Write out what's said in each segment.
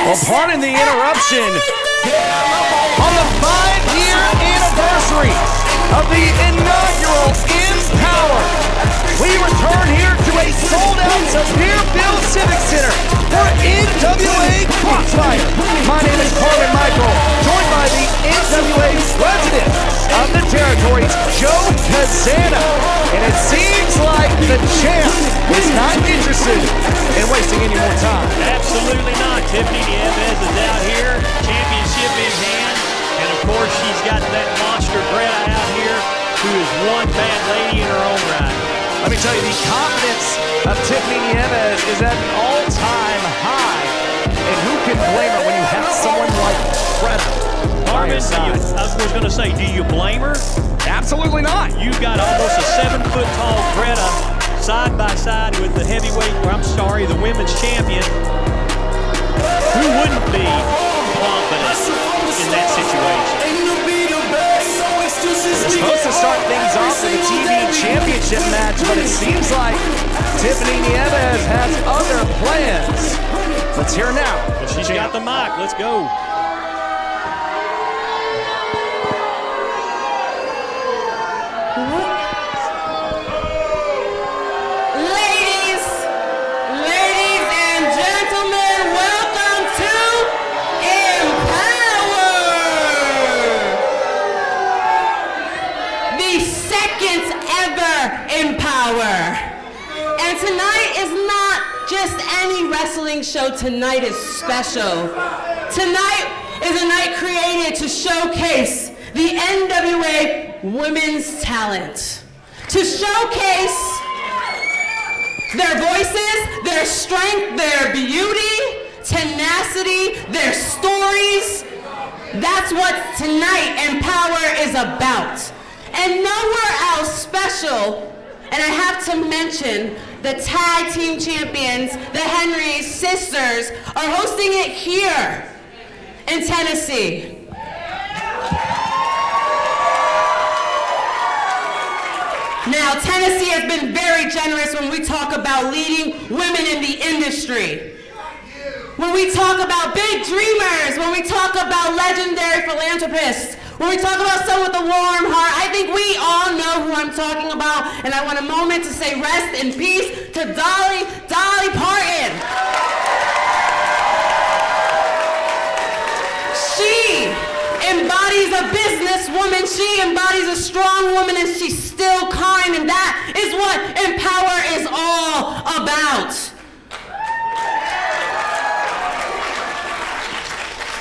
Well, pardon the interruption. On the 5-year anniversary of the inaugural EmPowerrr, we return here to a sold-out Deerfield Civic Center for NWA Crossfire. My name is Carmen Michael, joined by the NWA president of the territories, Joe Kazana. And it seems like the champ is not interested in wasting any more time. Absolutely not. Tiffany Nieves is out here, championship in hand. And of course, she's got that monster Greta out here, who is one bad lady in her own right. Let me tell you, the confidence of Tiffany Nieves is at an all-time high. And who can blame her when you have someone like Greta by your side? I was going to say, do you blame her? Absolutely not. You've got almost a 7-foot-tall Greta side by side with the heavyweight, or I'm sorry, the women's champion. Who wouldn't be confident in that situation? We're supposed to start things off with a TV championship match, but it seems like Tiffany Nieves has other plans. Let's hear her now. Well, she's got the mic. Let's go. And tonight is not just any wrestling show. Tonight is special. Tonight is a night created to showcase the NWA women's talent. To showcase their voices, their strength, their beauty, tenacity, their stories. That's what tonight EmPowerrr is about. And nowhere else special. And I have to mention the tag team champions, the Henry sisters, are hosting it here in Tennessee. Now, Tennessee has been very generous when we talk about leading women in the industry. When we talk about big dreamers, when we talk about legendary philanthropists, when we talk about someone with a warm heart, I think we all know who I'm talking about, and I want a moment to say rest in peace to Dolly Parton. She embodies a businesswoman, she embodies a strong woman, and she's still kind, and that is what EmPowerrr is all about.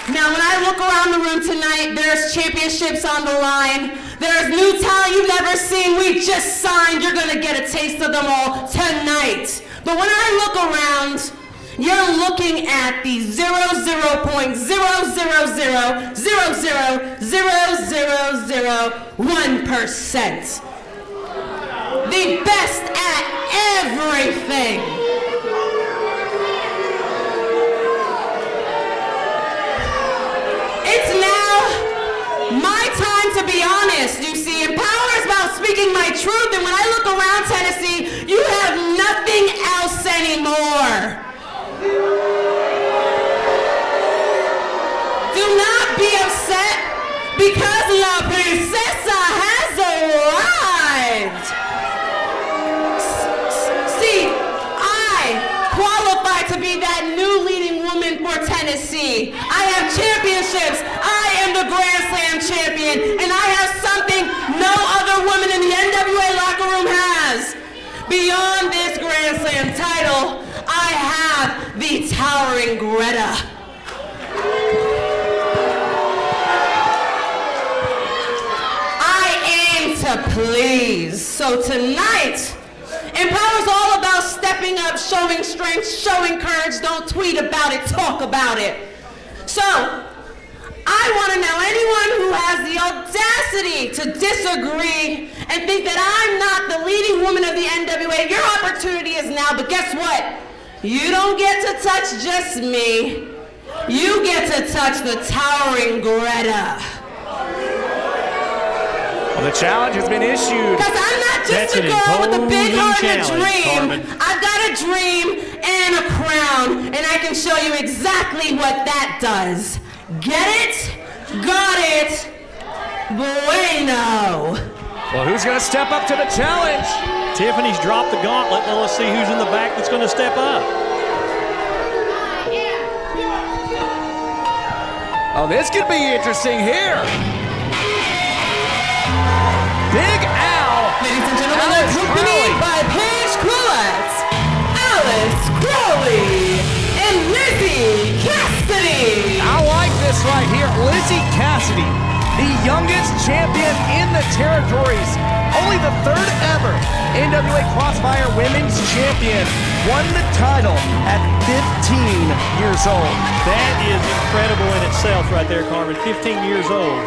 Now, when I look around the room tonight, there's championships on the line. There's new talent you've never seen. We just signed. You're going to get a taste of them all tonight. But when I look around, you're looking at the 0.00000000001%. The best at everything. It's now my time to be honest, you see. EmPowerrr is about speaking my truth, and when I look around Tennessee, you have nothing else anymore. Do not be upset because La Princesa has arrived. See, I qualify to be that new leading woman for Tennessee. I have championships. I am the Grand Slam champion, and I have something no other woman in the NWA locker room has. Beyond this Grand Slam title, I have the towering Greta. I aim to please. So tonight, EmPowerrr's all about stepping up, showing strength, showing courage. Don't tweet about it, talk about it. So, I want to know anyone who has the audacity to disagree and think that I'm not the leading woman of the NWA. Your opportunity is now, but guess what? You don't get to touch just me. You get to touch the towering Greta. Well, the challenge has been issued. Because I'm not just a girl with a big heart and a dream. I've got a dream, and and a crown, and I can show you exactly what that does. Get it? Got it? Bueno. Well, who's going to step up to the challenge? Tiffany's dropped the gauntlet. Now let's see who's in the back that's going to step up. Oh, this could be interesting here. Big Al. Ladies and gentlemen, accompanied by Paige Kross, Alice Crowley, and Lizzie Cassidy. I like this right here. Lizzie Cassidy, the youngest champion in the territories. Only the third ever NWA Crossfire Women's Champion. Won the title at 15 years old. That is incredible in itself right there, Carmen. 15 years old.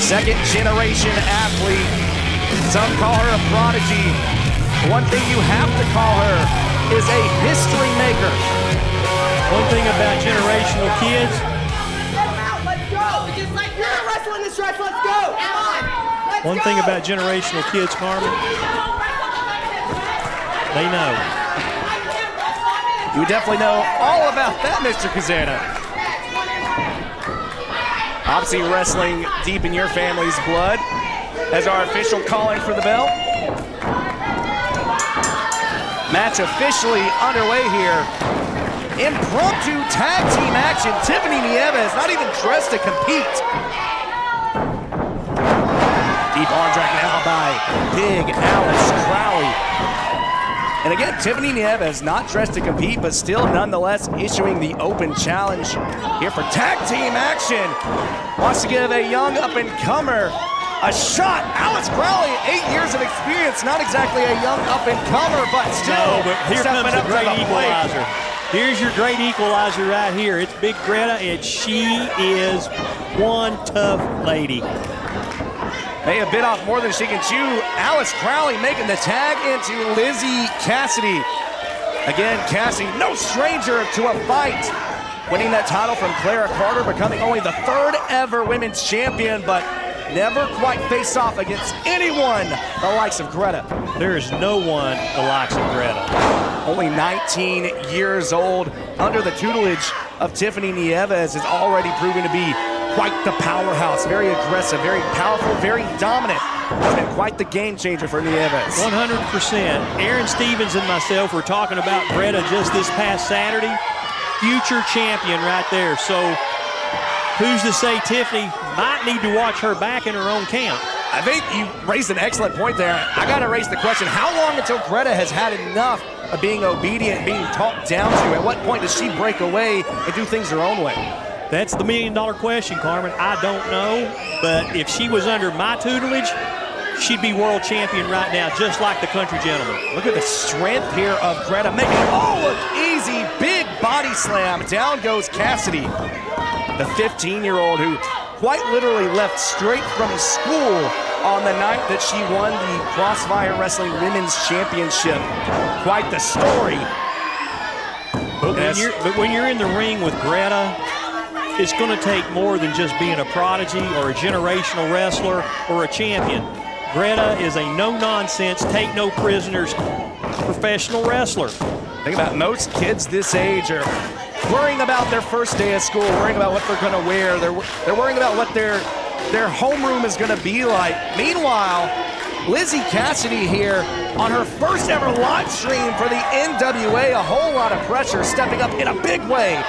Second generation athlete. Some call her a prodigy. One thing you have to call her is a history maker. One thing about generational kids. Let's go! Just like you're gonna wrestle in this dress, let's go! Come on! Let's One go. thing about generational kids, Carmen, they know. You definitely know all about that, Mr. Kazana. Obviously wrestling deep in your family's blood. As our official calling for the bell. Match officially underway here. Impromptu tag team action. Tiffany Nieves not even dressed to compete. Deep arm drag now by Big Alice Crowley. And again, Tiffany Nieves not dressed to compete, but still nonetheless issuing the open challenge here for tag team action. Wants to give a young up-and-comer a shot. Alice Crowley, 8 years of experience, not exactly a young up-and-comer, but still No, but here stepping comes the up to great the plate. equalizer. Here's your great equalizer right here. It's Big Greta, and she is one tough lady. May have bit off more than she can chew. Alice Crowley making the tag into Lizzie Cassidy. Again, Cassidy, no stranger to a fight. Winning that title from Clara Carter, becoming only the third ever women's champion, but never quite face off against anyone the likes of Greta. There is no one the likes of Greta. Only 19 years old, under the tutelage of Tiffany Nieves, is already proven to be quite the powerhouse. Very aggressive, very powerful, very dominant. Has been quite the game changer for Nieves. 100%. Aaron Stevens and myself were talking about Greta just this past Saturday. Future champion right there. So who's to say Tiffany might need to watch her back in her own camp? I think you raised an excellent point there. I got to raise the question, how long until Greta has had enough of being obedient, being talked down to? At what point does she break away and do things her own way? That's the million-dollar question, Carmen. I don't know, but if she was under my tutelage, she'd be world champion right now, just like the country gentleman. Look at the strength here of Greta, making it all look easy. Big body slam. Down goes Cassidy, the 15-year-old who quite literally left straight from school on the night that she won the Crossfire Wrestling Women's Championship. Quite the story. But when you're in the ring with Greta, it's going to take more than just being a prodigy or a generational wrestler or a champion. Greta is a no-nonsense, take-no-prisoners professional wrestler. Think about most kids this age are worrying about their first day of school, worrying about what they're going to wear. They're worrying about what their homeroom is going to be like. Meanwhile, Lizzie Cassidy here on her first ever live stream for the NWA. A whole lot of pressure, stepping up in a big way.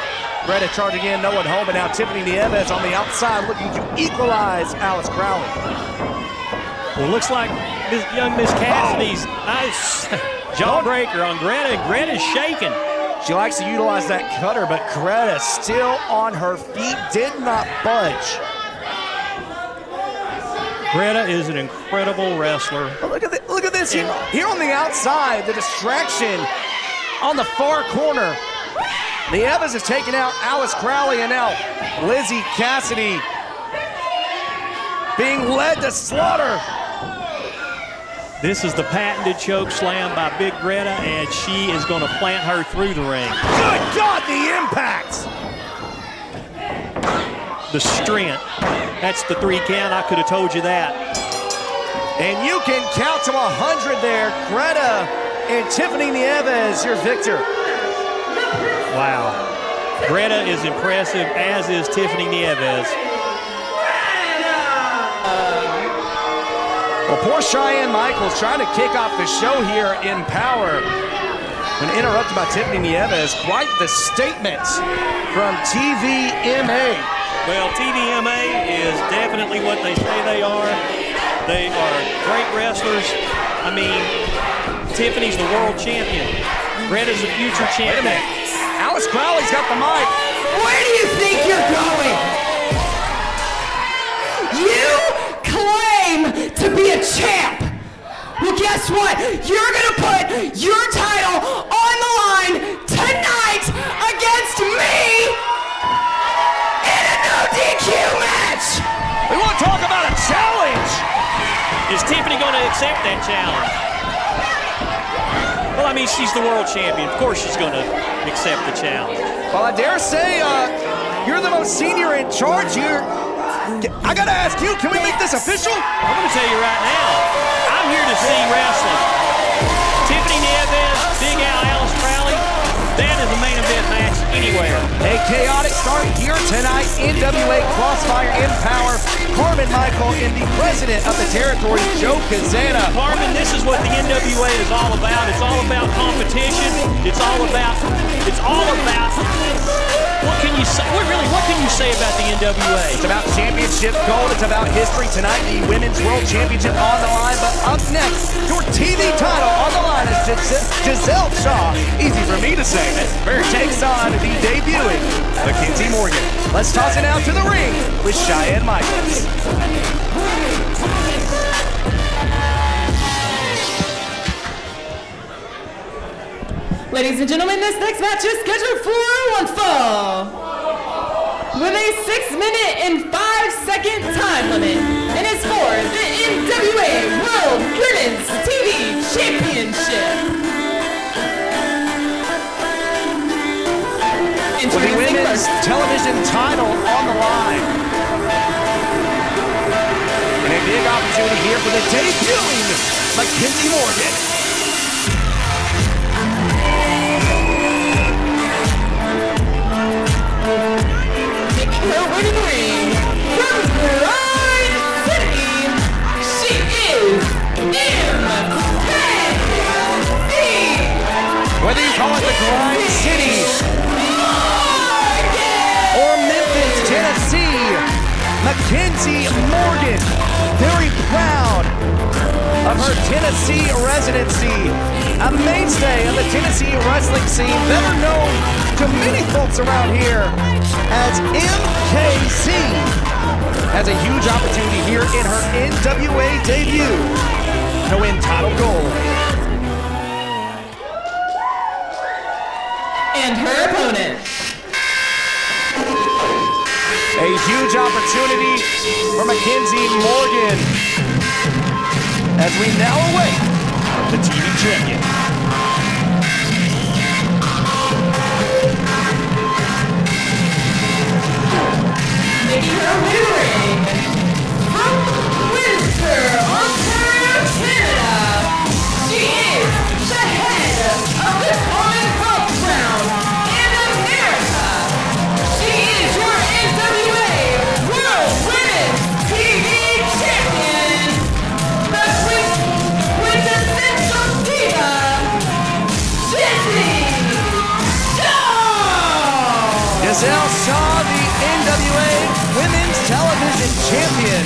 Greta charging in, no one home, and now Tiffany Nieves on the outside looking to equalize Alice Crowley. Well, looks like young Miss Cassidy's nice jawbreaker on Greta, and Greta's shaking. She likes to utilize that cutter, but Greta still on her feet, did not budge. Greta is an incredible wrestler. Oh, look at this here on the outside, the distraction on the far corner. Nieves is taking out Alice Crowley, and now Lizzie Cassidy being led to slaughter. This is the patented choke slam by Big Greta, and she is going to plant her through the ring. Good God, the impact! The strength. That's the 3 count. I could have told you that. And you can count to 100 there. Greta and Tiffany Nieves, your victor. Wow. Greta is impressive, as is Tiffany Nieves. Well, poor Cheyenne Michaels trying to kick off the show here in Powerrr. When interrupted by Tiffany Nieves, quite the statement from TVMA. Well, TVMA is definitely what they say they are. They are great wrestlers. I mean, Tiffany's the world champion. Greta's the future champion. Wait a minute. Alice Crowley's got the mic. Where do you think you're going? You claim to be a champ. Well, guess what? You're gonna put your title on the line tonight against me in a no DQ match. We want to talk about a challenge. Is Tiffany going to accept that challenge? Well, I mean, she's the world champion. Of course she's going to accept the challenge. Well, I dare say you're the most senior in charge here. I got to ask you, can we make this official? I'm going to tell you right now, I'm here to see wrestling. Tiffany Nieves, Big Al, Alice Crowley, that is a main event match anywhere. A chaotic start here tonight. NWA Crossfire EmPowerrr. Carmen Michael and the president of the territory, Joe Kazana. Carmen, this is what the NWA is all about. It's all about competition. It's all about what can you say? What can you say about the NWA? It's about championship gold. It's about history tonight. The Women's World Championship on the line. But up next, your TV title on the line is Giselle Shaw. Easy for me to say. Where takes on the debuting Mackenzie Morgan. Let's toss it out to the ring with Cheyenne Michaels. Ladies and gentlemen, this next match is scheduled for one fall with a 6-minute and 5-second time limit, and it's for the NWA World Women's TV Championship. With the women's television title on the line. And a big opportunity here for the debuting Mackenzie Morgan. Her winning ring from Grind City, she is EmPowerrr. Whether you call it the Grind City or Memphis, Tennessee, Mackenzie Morgan, very proud of her Tennessee residency, a mainstay of the Tennessee wrestling scene, better known to many folks around here as MKC, has a huge opportunity here in her NWA debut to win title gold. And her opponent. A huge opportunity for Mackenzie Morgan as we now await the TV champion. Making her winning from Windsor, Ontario, Canada, she is the head of the Commonwealth Crown in America. She is your NWA World Women's TV Champion, the quintessential diva, Giselle Shaw, the NWA Women's Television Champion,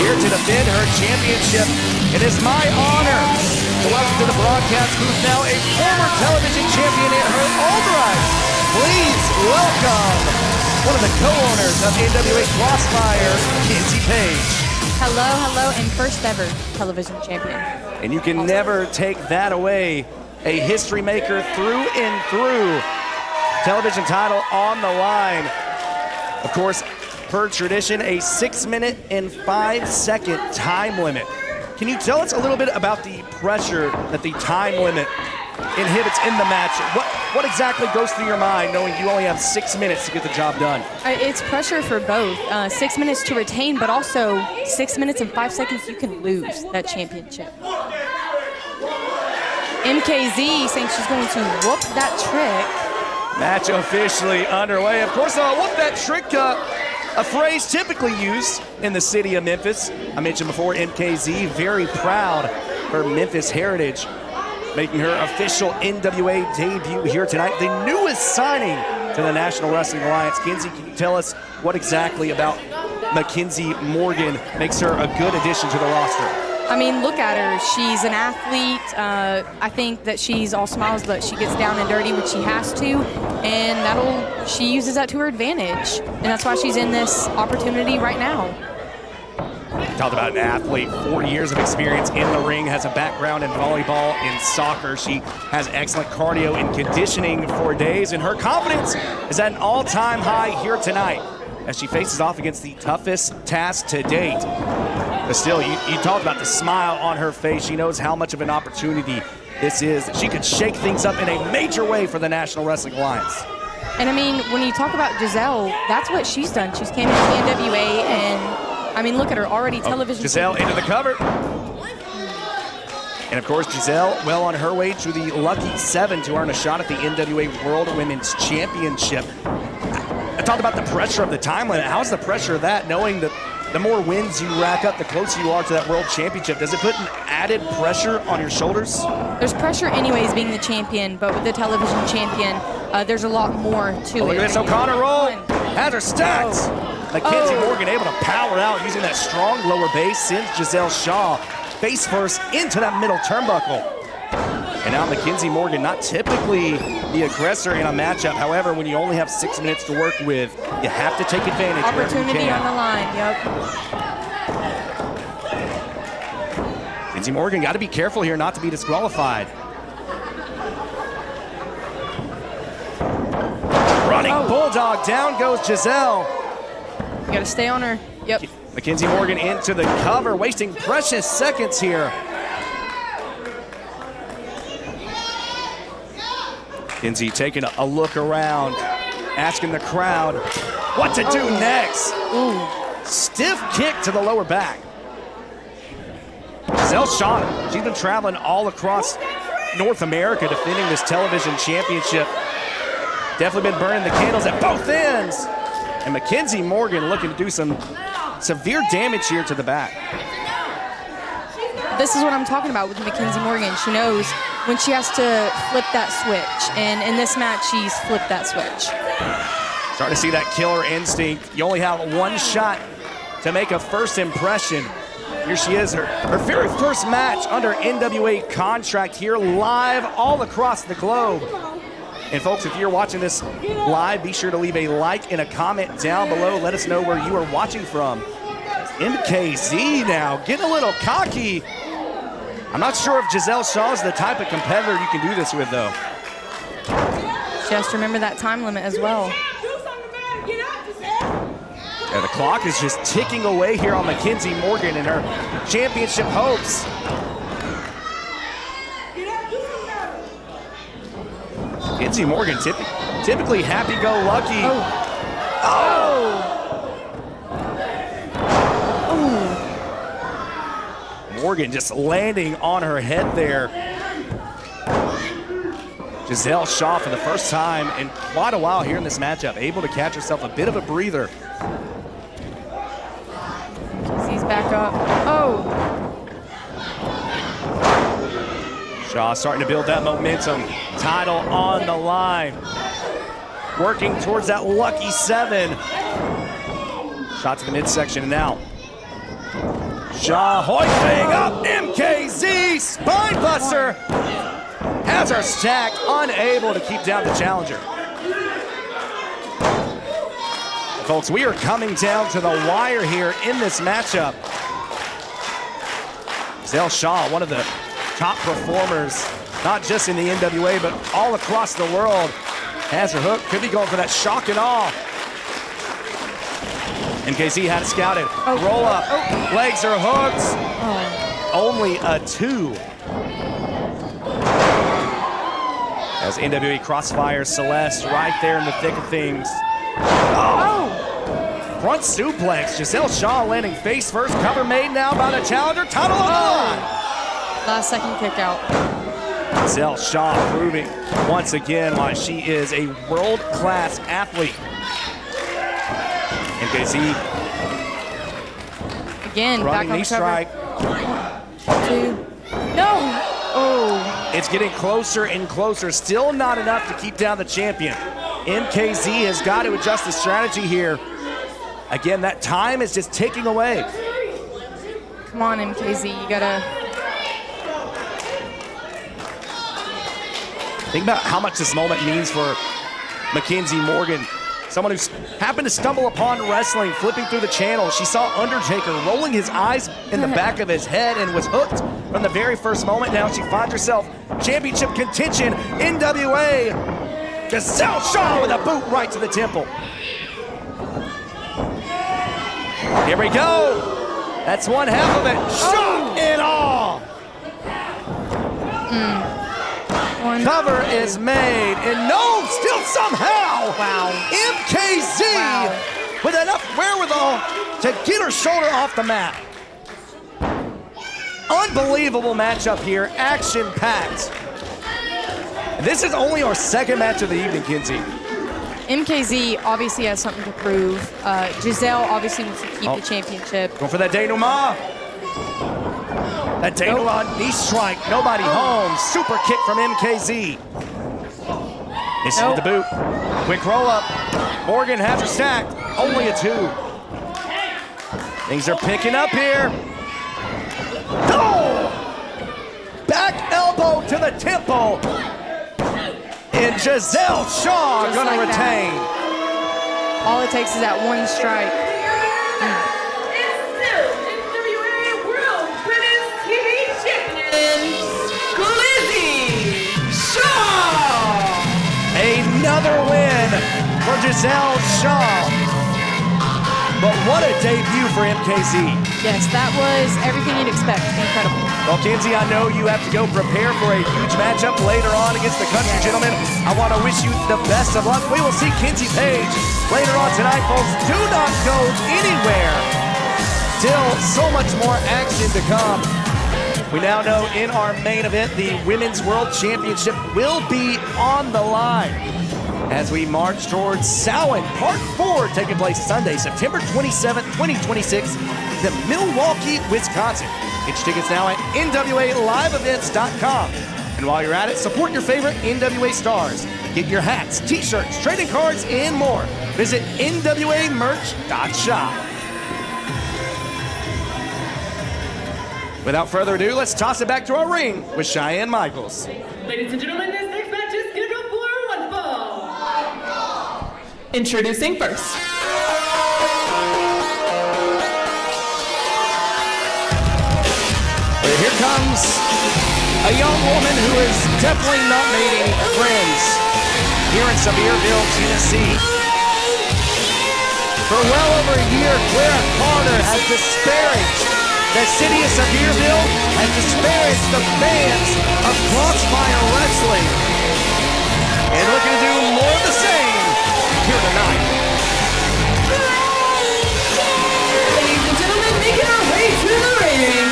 here to defend her championship. It is my honor to welcome to the broadcast booth now a former television champion in her own right. Please welcome one of the co-owners of NWA Crossfire, Kenzie Page. Hello, and first ever television champion. And you can never take that away. A history maker through and through. Television title on the line. Of course, per tradition, a 6-minute and 5-second time limit. Can you tell us a little bit about the pressure that the time limit inhibits in the match? What exactly goes through your mind knowing you only have 6 minutes to get the job done? It's pressure for both. 6 minutes to retain, but also 6 minutes and 5 seconds you can lose that championship. MKZ saying she's going to whoop that trick. Match officially underway. Of course, whoop that trick, a phrase typically used in the city of Memphis. I mentioned before, MKZ, very proud of her Memphis heritage, making her official NWA debut here tonight. The newest signing to the National Wrestling Alliance. Kinsey, can you tell us what exactly about Mackenzie Morgan makes her a good addition to the roster? I mean, look at her. She's an athlete. I think that she's all smiles, but she gets down and dirty when she has to, and she uses that to her advantage. And that's why she's in this opportunity right now. Talked about an athlete, 4 years of experience in the ring, has a background in volleyball and soccer. She has excellent cardio and conditioning for days, and her confidence is at an all-time high here tonight as she faces off against the toughest task to date. But still, you talked about the smile on her face. She knows how much of an opportunity this is. She could shake things up in a major way for the National Wrestling Alliance. And I mean, when you talk about Giselle, that's what she's done. She's came into the NWA, and I mean, look at her already television. Giselle into the cover. And of course, Giselle well on her way to the Lucky 7 to earn a shot at the NWA World Women's Championship. I talked about the pressure of the time limit. How's the pressure of that, knowing that the more wins you rack up, the closer you are to that world championship? Does it put an added pressure on your shoulders? There's pressure anyways being the champion, but with the television champion, there's a lot more to it. Look at this O'Connor roll. Has her stacked. Mackenzie Morgan able to power out using that strong lower base, sends Giselle Shaw face first into that middle turnbuckle. And now Mackenzie Morgan, not typically the aggressor in a matchup. However, when you only have 6 minutes to work with, you have to take advantage. Opportunity on the line, yep. Mackenzie Morgan got to be careful here not to be disqualified. Running bulldog, down goes Giselle. You got to stay on her, yep. Mackenzie Morgan into the cover, wasting precious seconds here. Kinsey taking a look around, asking the crowd what to do next. Ooh. Stiff kick to the lower back. Giselle Shaw, she's been traveling all across North America defending this television championship. Definitely been burning the candles at both ends. And Mackenzie Morgan looking to do some severe damage here to the back. This is what I'm talking about with Mackenzie Morgan. She knows when she has to flip that switch. And in this match, she's flipped that switch. Starting to see that killer instinct. You only have one shot to make a first impression. Here she is, her very first match under NWA contract here live all across the globe. And folks, if you're watching this live, be sure to leave a like and a comment down below. Let us know where you are watching from. MKZ now getting a little cocky. I'm not sure if Giselle Shaw is the type of competitor you can do this with, though. Just remember that time limit as well. Yeah, the clock is just ticking away here on Mackenzie Morgan and her championship hopes. Mackenzie Morgan, typically happy-go-lucky. Morgan just landing on her head there. Giselle Shaw for the first time in quite a while here in this matchup, able to catch herself a bit of a breather. He's back up. Shaw starting to build that momentum. Title on the line. Working towards that lucky 7. Shot to the midsection and now. Shaw hoisting up MKZ, spine buster. Has her stacked, unable to keep down the challenger. Folks, we are coming down to the wire here in this matchup. Giselle Shaw, one of the top performers, not just in the NWA, but all across the world, has her hook. Could be going for that shock and awe. MKZ had it scouted. Roll up. Legs are hooked. Only a 2. As NWA Crossfire Celeste right there in the thick of things. Front suplex. Giselle Shaw landing face first. Cover made now by the challenger. Title on the line. Last second kick out. Giselle Shaw proving once again why she is a world-class athlete. MKZ again, running back on knee the strike. cover. 2. No! Oh. It's getting closer and closer. Still not enough to keep down the champion. MKZ has got to adjust the strategy here. Again, that time is just ticking away. Come on, MKZ, you gotta. Think about how much this moment means for Mackenzie Morgan. Someone who's happened to stumble upon wrestling, flipping through the channel. She saw Undertaker rolling his eyes in the back of his head and was hooked from the very first moment. Now she finds herself championship contention, NWA. Giselle Shaw with a boot right to the temple. Here we go. That's one half of it. Shock and awe. Cover is made, and no, still somehow. Wow. MKZ with enough wherewithal to get her shoulder off the mat. Unbelievable matchup here, action-packed. This is only our second match of the evening, Kinsey. MKZ obviously has something to prove. Giselle obviously wants to keep the championship. Going for that denouement. That denouement knee strike, nobody home. Super kick from MKZ. This is the boot. Quick roll up. Morgan has her stacked. Only a 2. Things are picking up here. Oh! Back elbow to the temple. And Giselle Shaw Just gonna like retain. That. All it takes is that one strike. Another win for Giselle Shaw. But what a debut for MKZ. Yes, that was everything you'd expect. Incredible. Well, Kinsey, I know you have to go prepare for a huge matchup later on against the Country Gentlemen. I want to wish you the best of luck. We will see Kinsey Page later on tonight, folks. Do not go anywhere. Still so much more action to come. We now know in our main event, the Women's World Championship will be on the line as we march towards Samhain Part 4, taking place Sunday, September 27th, 2026, in Milwaukee, Wisconsin. Get your tickets now at NWALiveEvents.com. And while you're at it, support your favorite NWA stars. Get your hats, t-shirts, trading cards, and more. Visit NWAmerch.shop. Without further ado, let's toss it back to our ring with Cheyenne Michaels. Ladies and gentlemen, this next match is scheduled for one fall. Introducing first. Well, here comes a young woman who has definitely not made any friends here in Sevierville, Tennessee. For well over a year, Clara Carter has disparaged the city of Sevierville, has disparaged the fans of Crossfire Wrestling. And looking to do more of the same here tonight. Ladies and gentlemen, making our way to the ring,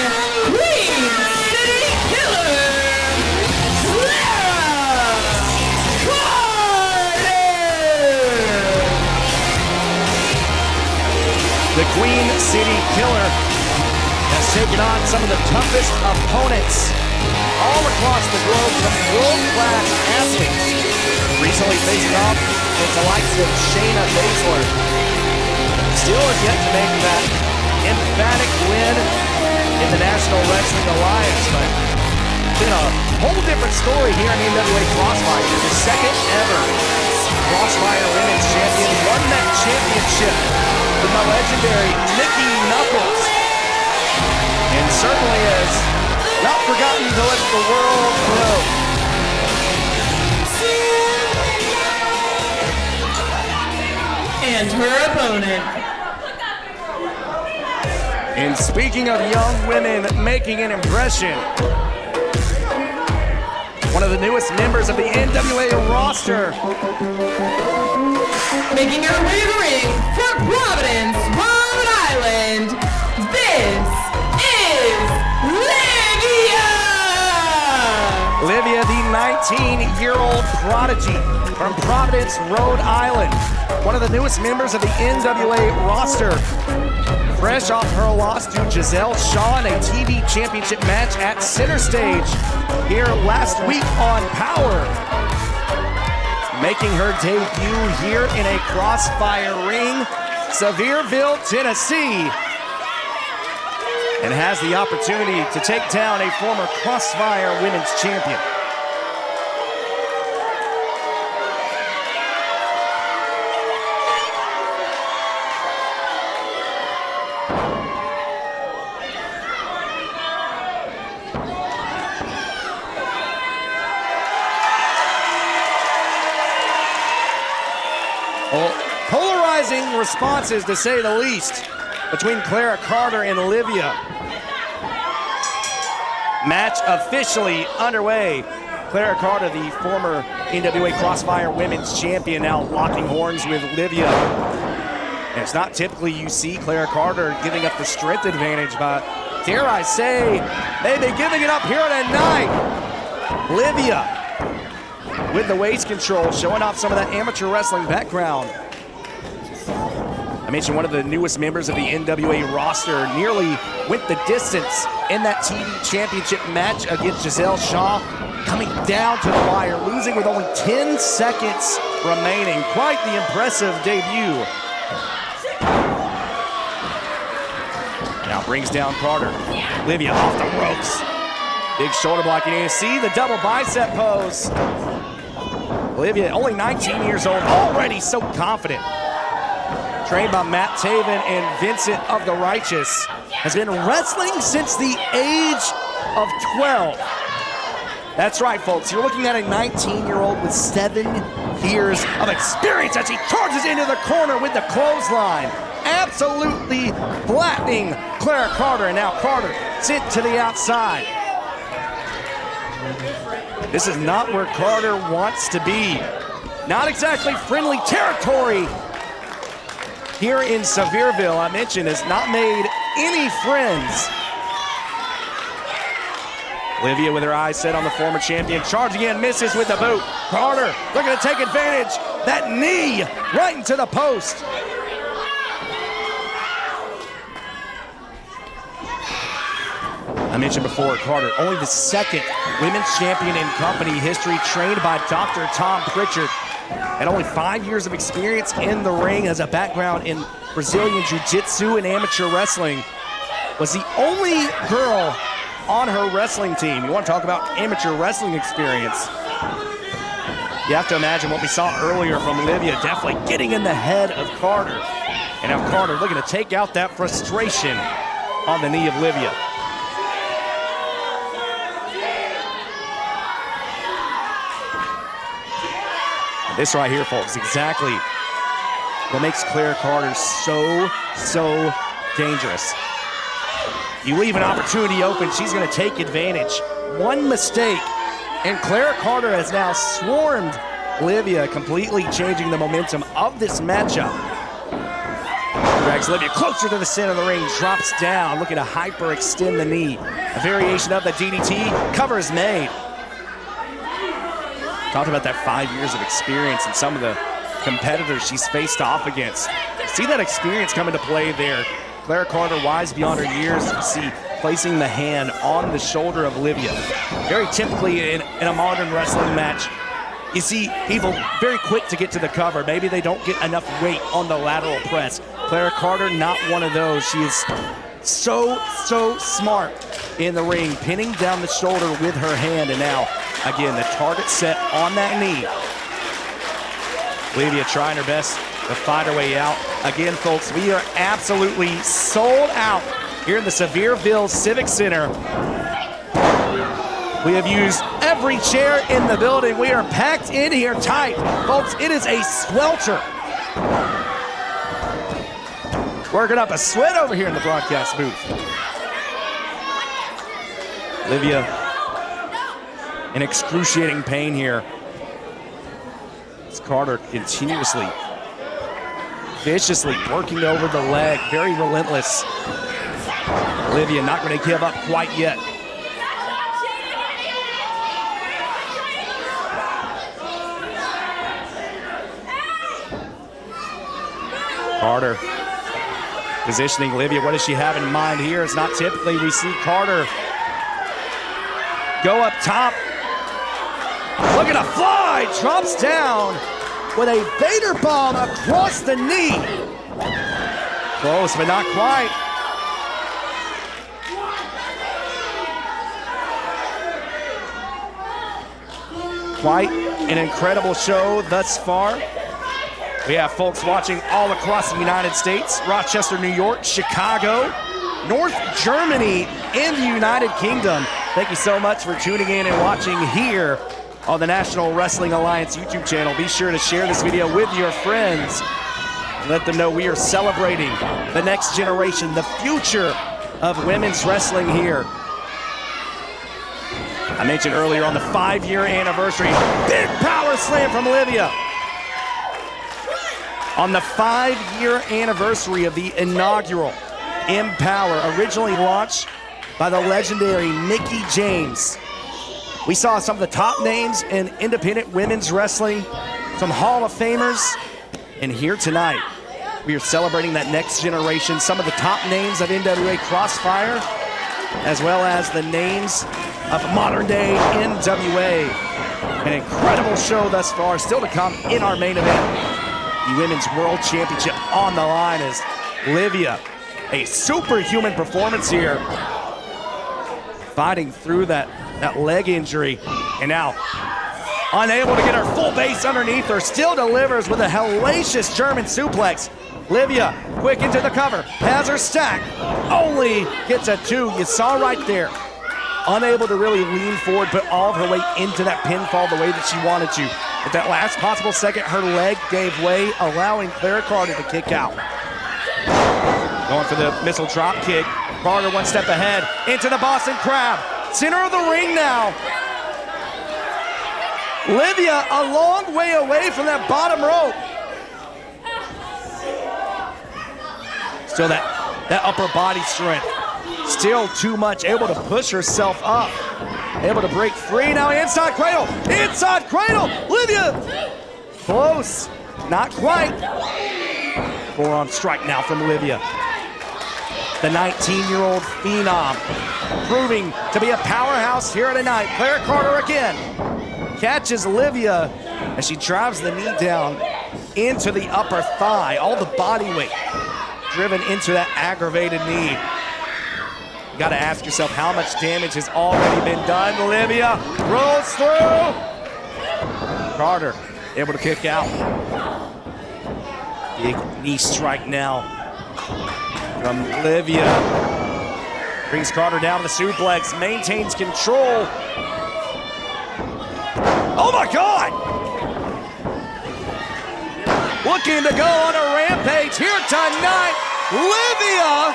Queen City Killer, Clara Carter. The Queen City Killer has taken on some of the toughest opponents all across the globe from world-class athletes. Recently facing off with the likes of Shayna Baszler. Still has yet to make that emphatic win in the National Wrestling Alliance, but it's been a whole different story here in the NWA Crossfire. The second ever Crossfire Women's Champion won that championship with the legendary Nikki Knuckles. And certainly is not forgotten to let the world know. And her opponent. And speaking of young women making an impression, one of the newest members of the NWA roster. Making her way to the ring from Providence, Rhode Island, this is Livia! Livia, the 19-year-old prodigy from Providence, Rhode Island. One of the newest members of the NWA roster. Fresh off her loss to Giselle Shaw in a TV championship match at Center Stage here last week on Powerrr. Making her debut here in a Crossfire ring, Sevierville, Tennessee, and has the opportunity to take down a former Crossfire Women's Champion. Well, polarizing responses, to say the least, between Clara Carter and Olivia. Match officially underway. Clara Carter, the former NWA Crossfire Women's Champion, now locking horns with Olivia. And it's not typically you see Clara Carter giving up the strength advantage, but dare I say, maybe giving it up here tonight. Olivia with the waist control, showing off some of that amateur wrestling background. I mentioned one of the newest members of the NWA roster nearly went the distance in that TV championship match against Giselle Shaw, coming down to the wire, losing with only 10 seconds remaining. Quite the impressive debut. Now brings down Carter. Olivia off the ropes. Big shoulder block. You need to see the double bicep pose. Olivia, only 19 years old, already so confident. Trained by Matt Taven and Vincent of the Righteous. Has been wrestling since the age of 12. That's right, folks. You're looking at a 19-year-old with 7 years of experience as he charges into the corner with the clothesline. Absolutely flattening Clara Carter. And now Carter sent to the outside. This is not where Carter wants to be. Not exactly friendly territory here in Sevierville. I mentioned has not made any friends. Olivia with her eyes set on the former champion, charging in, misses with the boot. Carter looking to take advantage. That knee right into the post. I mentioned before, Carter, only the second women's champion in company history, trained by Dr. Tom Pritchard. And only 5 years of experience in the ring, has a background in Brazilian Jiu-Jitsu and amateur wrestling. Was the only girl on her wrestling team. You want to talk about amateur wrestling experience. You have to imagine what we saw earlier from Olivia, definitely getting in the head of Carter. And now Carter looking to take out that frustration on the knee of Olivia. This right here, folks, exactly what makes Clara Carter so dangerous. You leave an opportunity open, she's going to take advantage. One mistake, and Clara Carter has now swarmed Olivia, completely changing the momentum of this matchup. Drags Olivia closer to the center of the ring, drops down, looking to hyperextend the knee. A variation of the DDT, cover is made. Talked about that 5 years of experience and some of the competitors she's faced off against. See that experience come into play there. Clara Carter, wise beyond her years, you see placing the hand on the shoulder of Olivia. Very typically in a modern wrestling match, you see people very quick to get to the cover. Maybe they don't get enough weight on the lateral press. Clara Carter, not one of those. She is so smart in the ring, pinning down the shoulder with her hand, and now again, the target set on that knee. Olivia trying her best to fight her way out. Again, folks, we are absolutely sold out here in the Sevierville Civic Center. We have used every chair in the building. We are packed in here tight. Folks, it is a swelter. Working up a sweat over here in the broadcast booth. Olivia in excruciating pain here. As Carter continuously, viciously working over the leg, very relentless. Olivia not going to give up quite yet. Carter positioning Livia. What does she have in mind here? It's not typically we see Carter go up top. Look at a fly, drops down with a Vader bomb across the knee. Close, but not quite. Quite an incredible show thus far. We have folks watching all across the United States, Rochester, New York, Chicago, North Germany, and the United Kingdom. Thank you so much for tuning in and watching here on the National Wrestling Alliance YouTube channel. Be sure to share this video with your friends. Let them know we are celebrating the next generation, the future of women's wrestling here. I mentioned earlier on the 5-year anniversary, big power slam from Livia. On the 5-year anniversary of the inaugural EmPowerrr, originally launched by the legendary Mickie James. We saw some of the top names in independent women's wrestling, some Hall of Famers, and here tonight, we are celebrating that next generation, some of the top names of NWA Crossfire, as well as the names of modern day NWA. An incredible show thus far, still to come in our main event. The Women's World Championship on the line as Livia, a superhuman performance here, fighting through that leg injury, and now unable to get her full base underneath her, still delivers with a hellacious German suplex. Livia, quick into the cover, has her stack, only gets a 2. You saw right there, unable to really lean forward, put all of her weight into that pinfall the way that she wanted to. At that last possible second, her leg gave way, allowing Clara Carter to kick out. Going for the missile drop kick. Carter one step ahead, into the Boston Crab. Center of the ring now. Livia a long way away from that bottom rope. Still that upper body strength. Still too much, able to push herself up. Able to break free, now inside cradle, Livia, close, not quite. Forearm strike now from Livia. The 19-year-old phenom, proving to be a powerhouse here tonight. Clara Carter again, catches Livia as she drives the knee down into the upper thigh, all the body weight driven into that aggravated knee. You gotta ask yourself how much damage has already been done. Livia rolls through. Carter able to kick out. Big knee strike now from Livia. Brings Carter down to the suplex, maintains control. Oh my God! Looking to go on a rampage here tonight. Livia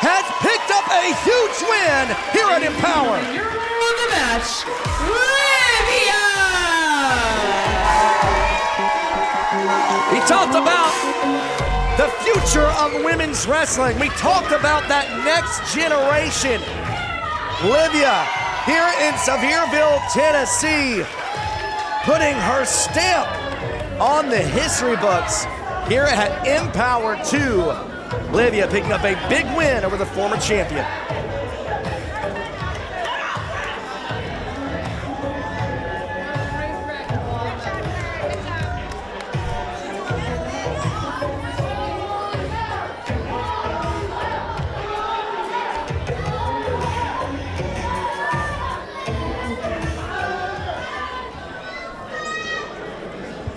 has picked up a huge win here at EmPowerrr. You're on the match, Livia! We talked about the future of women's wrestling. We talked about that next generation. Livia here in Sevierville, Tennessee, putting her stamp on the history books here at EmPowerrr 2. Livia picking up a big win over the former champion.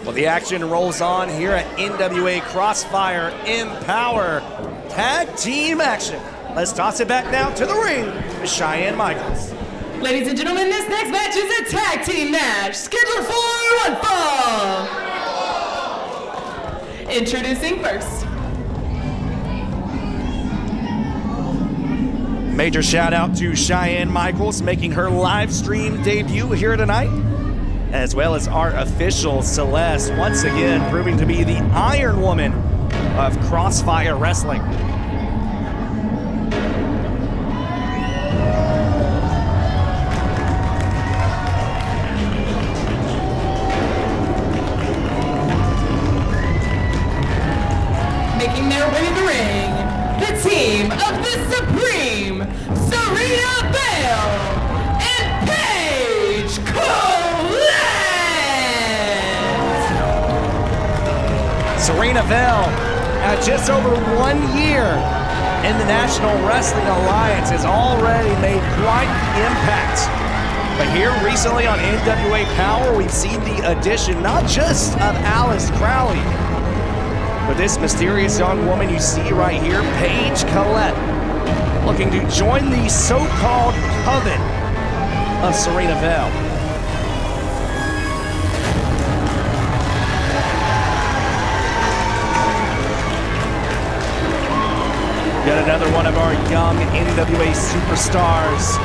Well, the action rolls on here at NWA Crossfire EmPowerrr Tag Team action. Let's toss it back now to the ring with Cheyenne Michaels. Ladies and gentlemen, this next match is a tag team match scheduled for one fall. Introducing first. Major shout out to Cheyenne Michaels making her live stream debut here tonight, as well as our official Celeste, once again proving to be the Iron Woman of Crossfire Wrestling. Making their way to the ring, the team of the Supreme, Serena Bell and Paige Colette! Serena Bell, at just over 1 year in the National Wrestling Alliance, has already made quite the impact. But here recently on NWA Powerrr, we've seen the addition not just of Alice Crowley, but this mysterious young woman you see right here, Paige Colette, looking to join the so-called coven of Serena Bell. Got another one of our young NWA superstars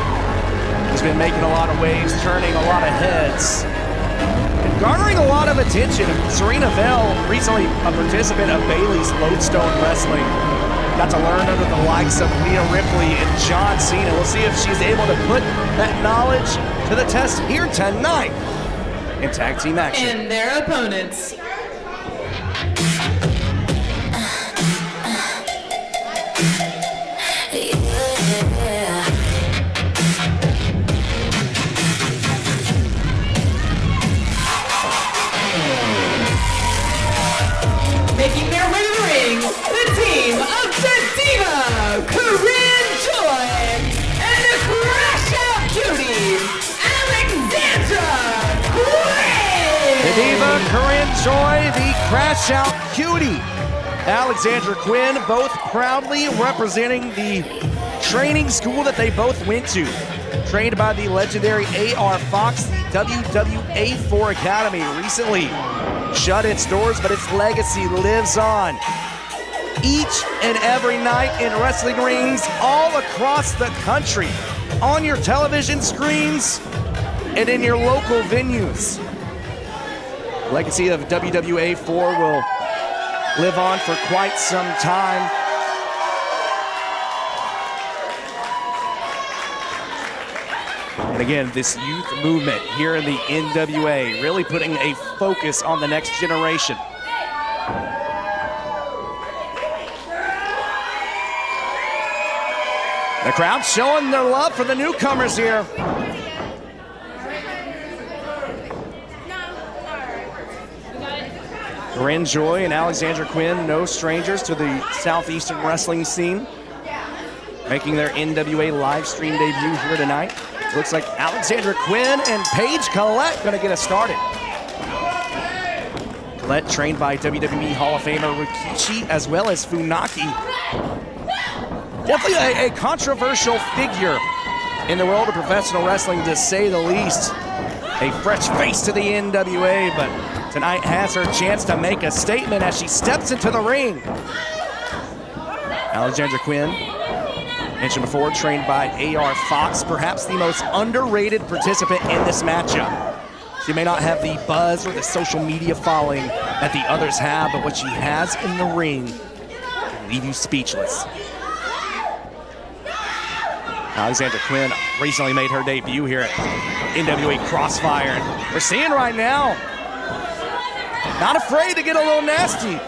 who's been making a lot of waves, turning a lot of heads, and garnering a lot of attention. Serena Bell, recently a participant of Bayley's Lodestone Wrestling, got to learn under the likes of Rhea Ripley and John Cena. We'll see if she's able to put that knowledge to the test here tonight in tag team action. And their opponents. Making their way to the ring, the team of the Diva, Corinne Joy, and the Crash Out Cutie, Alexandra Quinn! The Diva, Corinne Joy, the Crash Out Cutie, Alexandra Quinn, both proudly representing the training school that they both went to. Trained by the legendary A.R. Fox, the WWA4 Academy recently shut its doors, but its legacy lives on. Each and every night in wrestling rings all across the country, on your television screens, and in your local venues. Legacy of WWA4 will live on for quite some time. And again, this youth movement here in the NWA really putting a focus on the next generation. The crowd showing their love for the newcomers here. Corinne Joy and Alexandra Quinn, no strangers to the Southeastern wrestling scene, making their NWA live stream debut here tonight. Looks like Alexandra Quinn and Paige Colette going to get us started. Colette trained by WWE Hall of Famer Rikishi as well as Funaki. Definitely a controversial figure in the world of professional wrestling, to say the least. A fresh face to the NWA, but tonight has her chance to make a statement as she steps into the ring. Alexandra Quinn, mentioned before, trained by A.R. Fox, perhaps the most underrated participant in this matchup. She may not have the buzz or the social media following that the others have, but what she has in the ring will leave you speechless. Alexandra Quinn recently made her debut here at NWA Crossfire, and we're seeing right now, not afraid to get a little nasty.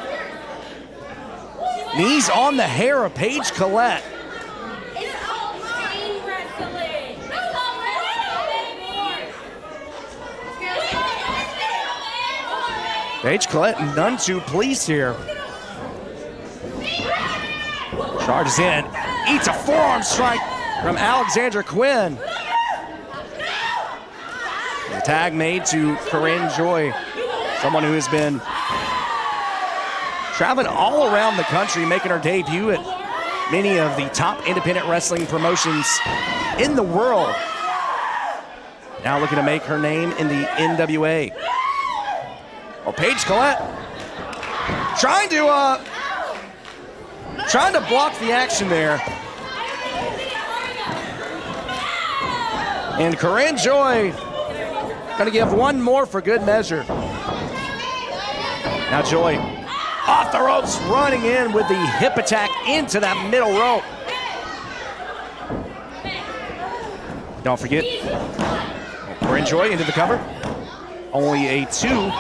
Knees on the hair of Paige Colette. Paige Colette none too pleased here. Charges in, eats a forearm strike from Alexandra Quinn. The tag made to Corinne Joy, someone who has been traveling all around the country, making her debut at many of the top independent wrestling promotions in the world. Now looking to make her name in the NWA. Well, Paige Colette trying to block the action there. And Corinne Joy gonna give one more for good measure. Now Joy off the ropes, running in with the hip attack into that middle rope. Don't forget, Corinne Joy into the cover. Only a 2.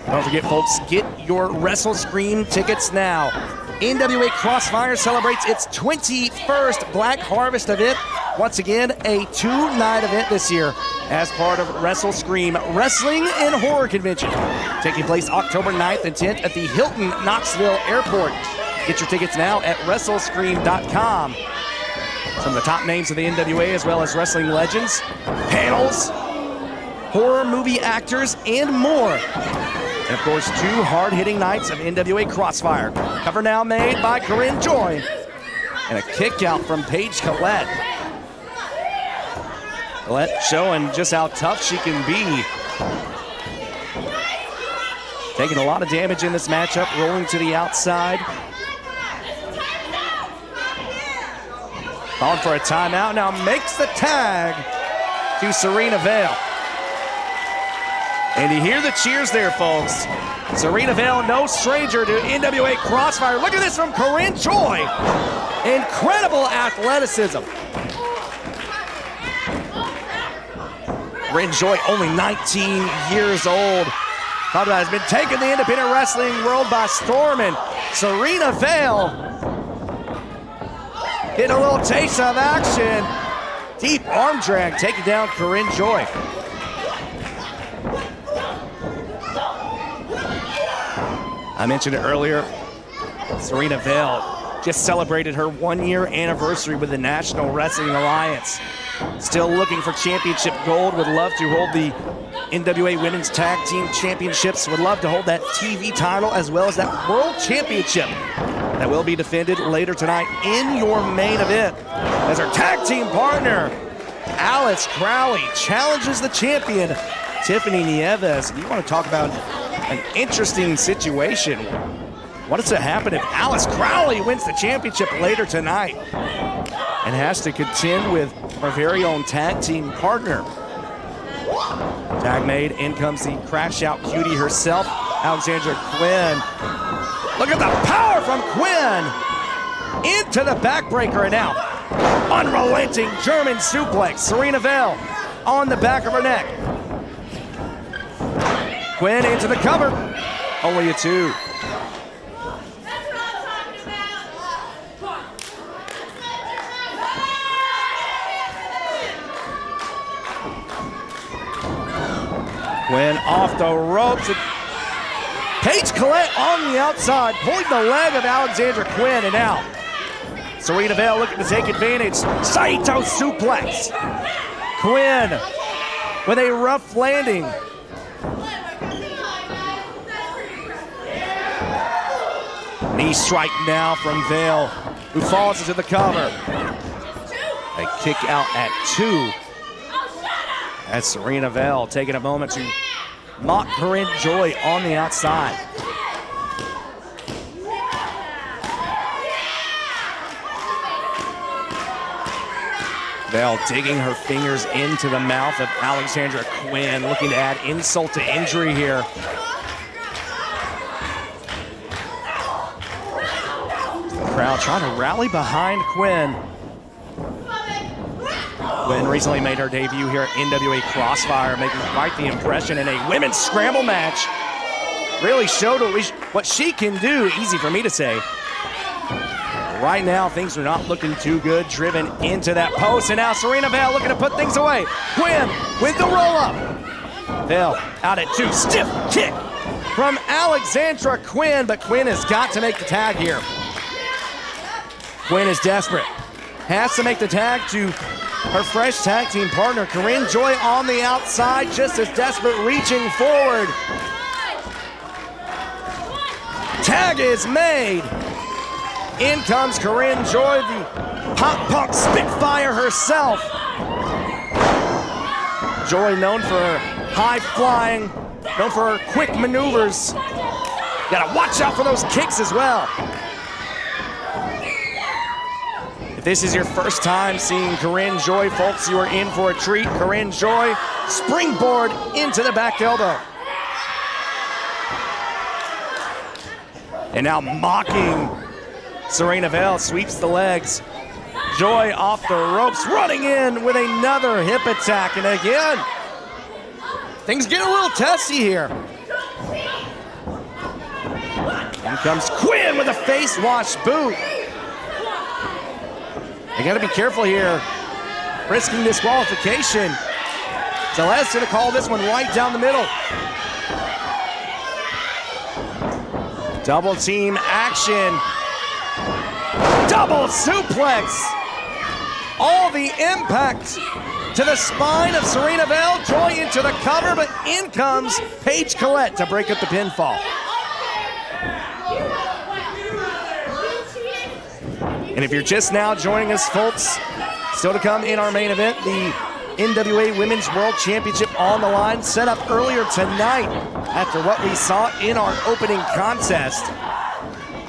Don't forget, folks, get your Wrestle Scream tickets now. NWA Crossfire celebrates its 21st Black Harvest event. Once again, a 2-night event this year as part of Wrestle Scream Wrestling and Horror Convention, taking place October 9th and 10th at the Hilton Knoxville Airport. Get your tickets now at WrestleScream.com. Some of the top names of the NWA, as well as wrestling legends, panels, horror movie actors, and more. And of course, 2 hard-hitting nights of NWA Crossfire. Cover now made by Corinne Joy. And a kick out from Paige Collette. Collette showing just how tough she can be. Taking a lot of damage in this matchup, rolling to the outside. Calling for a timeout, now makes the tag to Serena Vale. And you hear the cheers there, folks. Serena Vale, no stranger to NWA Crossfire. Look at this from Corinne Joy. Incredible athleticism. Corinne Joy, only 19 years old. Talk about has been taking the independent wrestling world by storm, and Serena Vale getting a little taste of action. Deep arm drag, taking down Corinne Joy. I mentioned it earlier, Serena Vale just celebrated her 1-year anniversary with the National Wrestling Alliance. Still looking for championship gold, would love to hold the NWA Women's Tag Team Championships, would love to hold that TV title as well as that World Championship that will be defended later tonight in your main event. As her tag team partner, Alice Crowley, challenges the champion, Tiffany Nieves. You want to talk about an interesting situation. What is to happen if Alice Crowley wins the championship later tonight and has to contend with her very own tag team partner? Tag made, in comes the crash out cutie herself, Alexandra Quinn. Look at the power from Quinn into the backbreaker, and now unrelenting German suplex. Serena Vale on the back of her neck. Quinn into the cover, only a 2. Quinn off the ropes. Paige Collette on the outside, pulling the leg of Alexandra Quinn, and now Serena Vale looking to take advantage. Saito suplex. Quinn with a rough landing. Knee strike now from Vale, who falls into the cover. A kick out at 2. As Serena Vale taking a moment to mock Corinne Joy on the outside. Vale digging her fingers into the mouth of Alexandra Quinn, looking to add insult to injury here. Crowd trying to rally behind Quinn. Quinn recently made her debut here at NWA Crossfire, making quite the impression in a women's scramble match. Really showed what she can do. Easy for me to say. Right now, things are not looking too good. Driven into that post, and now Serena Vale looking to put things away. Quinn with the roll-up. Vale out at 2. Stiff kick from Alexandra Quinn, but Quinn has got to make the tag here. Quinn is desperate. Has to make the tag to her fresh tag team partner, Corinne Joy, on the outside, just as desperate, reaching forward. Tag is made. In comes Corinne Joy, the pop punk Spitfire herself. Joy known for her high flying, known for her quick maneuvers. Gotta watch out for those kicks as well. If this is your first time seeing Corinne Joy, folks, you are in for a treat. Corinne Joy, springboard into the back elbow. And now mocking Serena Vale, sweeps the legs. Joy off the ropes, running in with another hip attack. And again, things get a little testy here. comes Quinn with a face wash boot. They gotta be careful here, risking disqualification. Celeste gonna call this one right down the middle. Double team action. Double suplex. All the impact to the spine of Serena Vale. Joy into the cover, but in comes Paige Collette to break up the pinfall. And if you're just now joining us, folks, still to come in our main event, the NWA Women's World Championship on the line, set up earlier tonight after what we saw in our opening contest.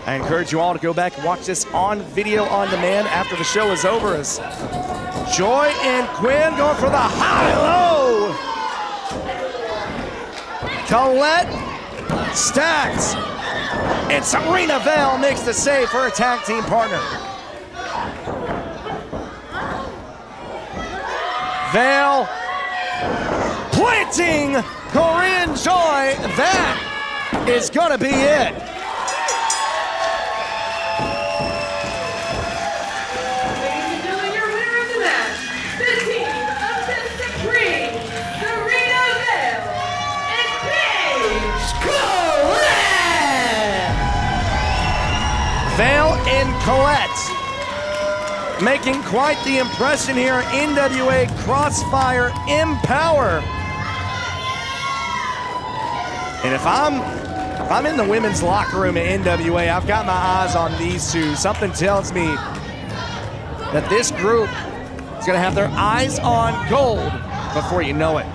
I encourage you all to go back and watch this on video on demand after the show is over, as Joy and Quinn going for the high-low. Collette stacked, and Serena Vale makes the save for her tag team partner. Vale planting Korean Joy. That is gonna be it. Ladies and gentlemen, your winner of the match, the team of the Supreme, Serena Vale and Paige Collette. Vale and Collette making quite the impression here. NWA Crossfire EmPowerrr. And if I'm in the women's locker room at NWA, I've got my eyes on these two. Something tells me that this group is gonna have their eyes on gold before you know it.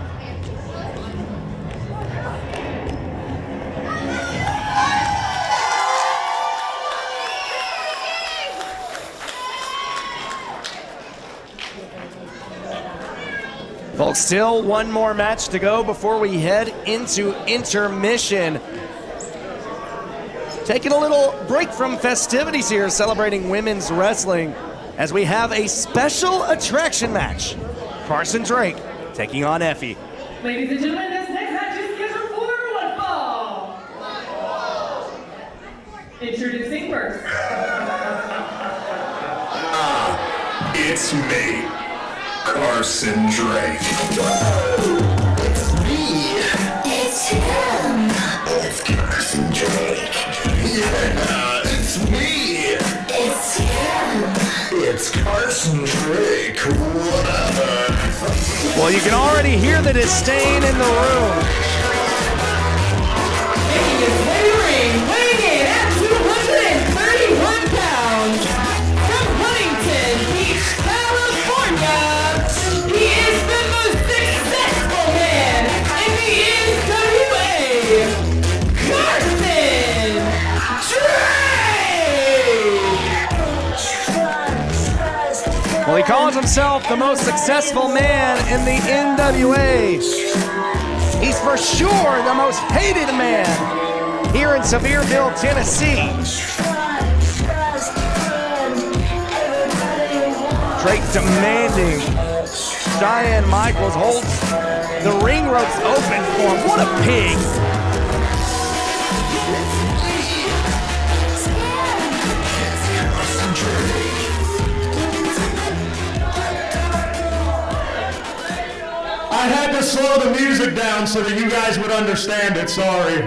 Folks, still one more match to go before we head into intermission. Taking a little break from festivities here, celebrating women's wrestling, as we have a special attraction match. Carson Drake taking on Effie. Ladies and gentlemen, this next match is scheduled for one fall. Introducing first. It's me, Carson Drake. It's me. It's him. It's Carson Drake. Yeah, it's me. It's him. It's Carson Drake. Whatever. Well, you can already hear the disdain in the room. Making his way to the ring, weighing in at 231 pounds, from Huntington Beach, California, he is the most successful man in the NWA, Carson Drake! Well, he calls himself the most successful man in the NWA. He's for sure the most hated man here in Sevierville, Tennessee. Drake demanding Cheyenne Michaels holds the ring ropes open for him. What a pig. I had to slow the music down so that you guys would understand it, sorry.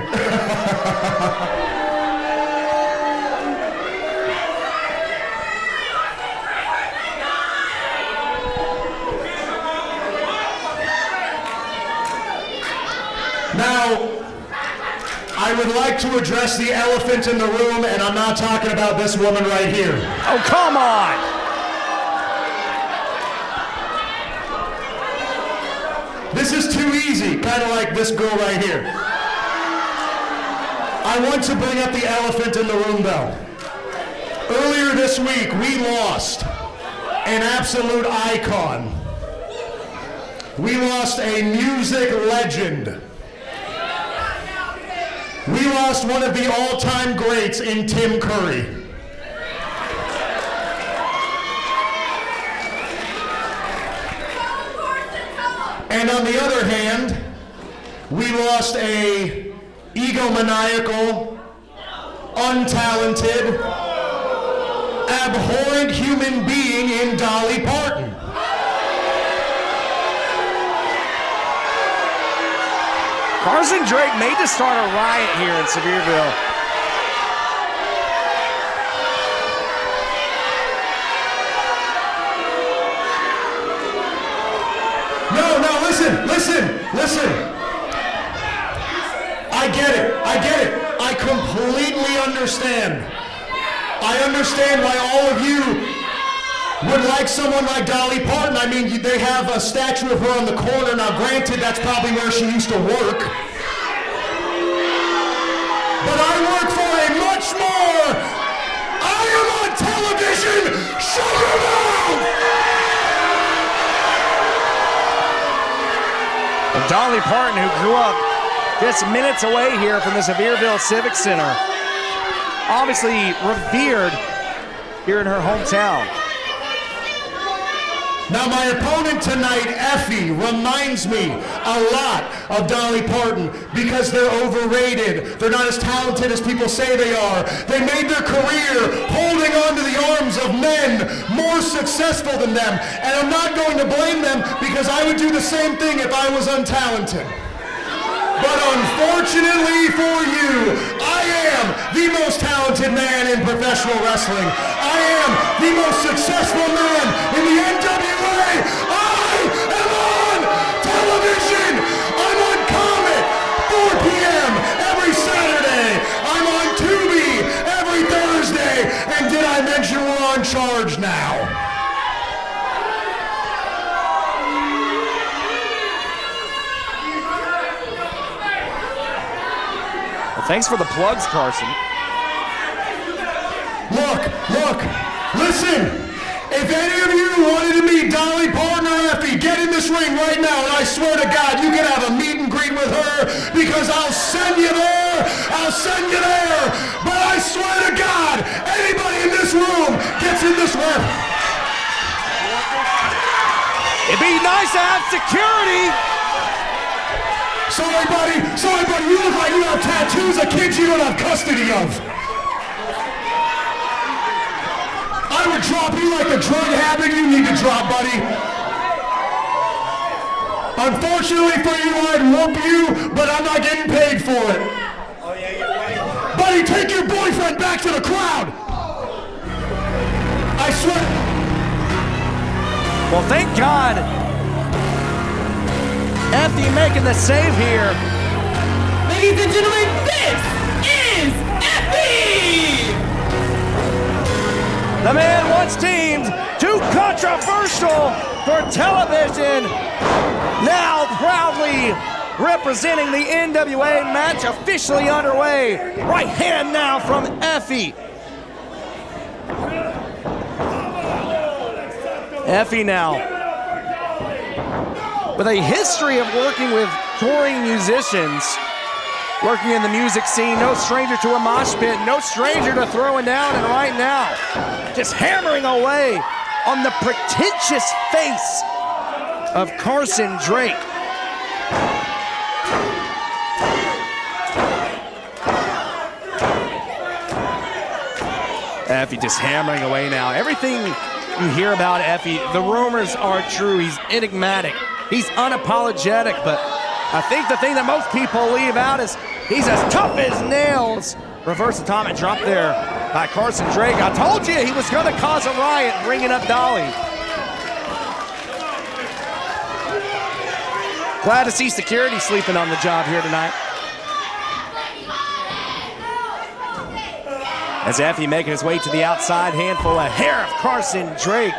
Now, I would like to address the elephant in the room, and I'm not talking about this woman right here. Oh, come on. This is too easy, kind of like this girl right here. I want to bring up the elephant in the room, though. Earlier this week, we lost an absolute icon. We lost a music legend. We lost one of the all-time greats in Tim Curry. And on the other hand, we lost a egomaniacal, untalented, abhorrent human being in Dolly Parton. Carson Drake made to start a riot here in Sevierville. No, listen. I get it. I completely understand. I understand why all of you would like someone like Dolly Parton. I mean, they have a statue of her on the corner. Now, granted, that's probably where she used to work. But I work for a much more. I am on television. Shut your mouth! Dolly Parton, who grew up just minutes away here from the Sevierville Civic Center, obviously revered here in her hometown. Now my opponent tonight, Effie, reminds me a lot of Dolly Parton because they're overrated. They're not as talented as people say they are. They made their career holding on to the arms of men more successful than them. And I'm not going to blame them because I would do the same thing if I was untalented. But unfortunately for you, I am the most talented man in professional wrestling. I am the most successful man in the NWA. I am on television. I'm on Comet, 4 p.m. every Saturday. I'm on Tubi every Thursday. And did I mention we're on charge now? Thanks for the plugs, Carson. Look, listen. If any of you wanted to meet Dolly Parton or Effie, get in this ring right now, and I swear to God, you can have a meet and greet with her because I'll send you there. But I swear to God, anybody in this room gets in this ring. It'd be nice to have security. Sorry, buddy, you look like you have tattoos of kids you don't have custody of. I would drop you like the drug habit you need to drop, buddy. Unfortunately for you, I'd whoop you, but I'm not getting paid for it. Oh, yeah, you're right. Buddy, take your boyfriend back to the crowd. I swear. Well, thank God. Effie making the save here. Ladies and gentlemen, this is Effie! The man once deemed too controversial for television, now proudly representing the NWA. Match officially underway. Right hand now from Effie. Effie now with a history of working with touring musicians, working in the music scene, no stranger to a mosh pit, no stranger to throwing down, and right now, just hammering away on the pretentious face of Carson Drake. Effie just hammering away now. Everything you hear about Effie, the rumors are true. He's enigmatic. He's unapologetic, but I think the thing that most people leave out is he's as tough as nails. Reverse atomic drop there by Carson Drake. I told you he was going to cause a riot bringing up Dolly. Glad to see security sleeping on the job here tonight. As Effie making his way to the outside, handful of hair of Carson Drake.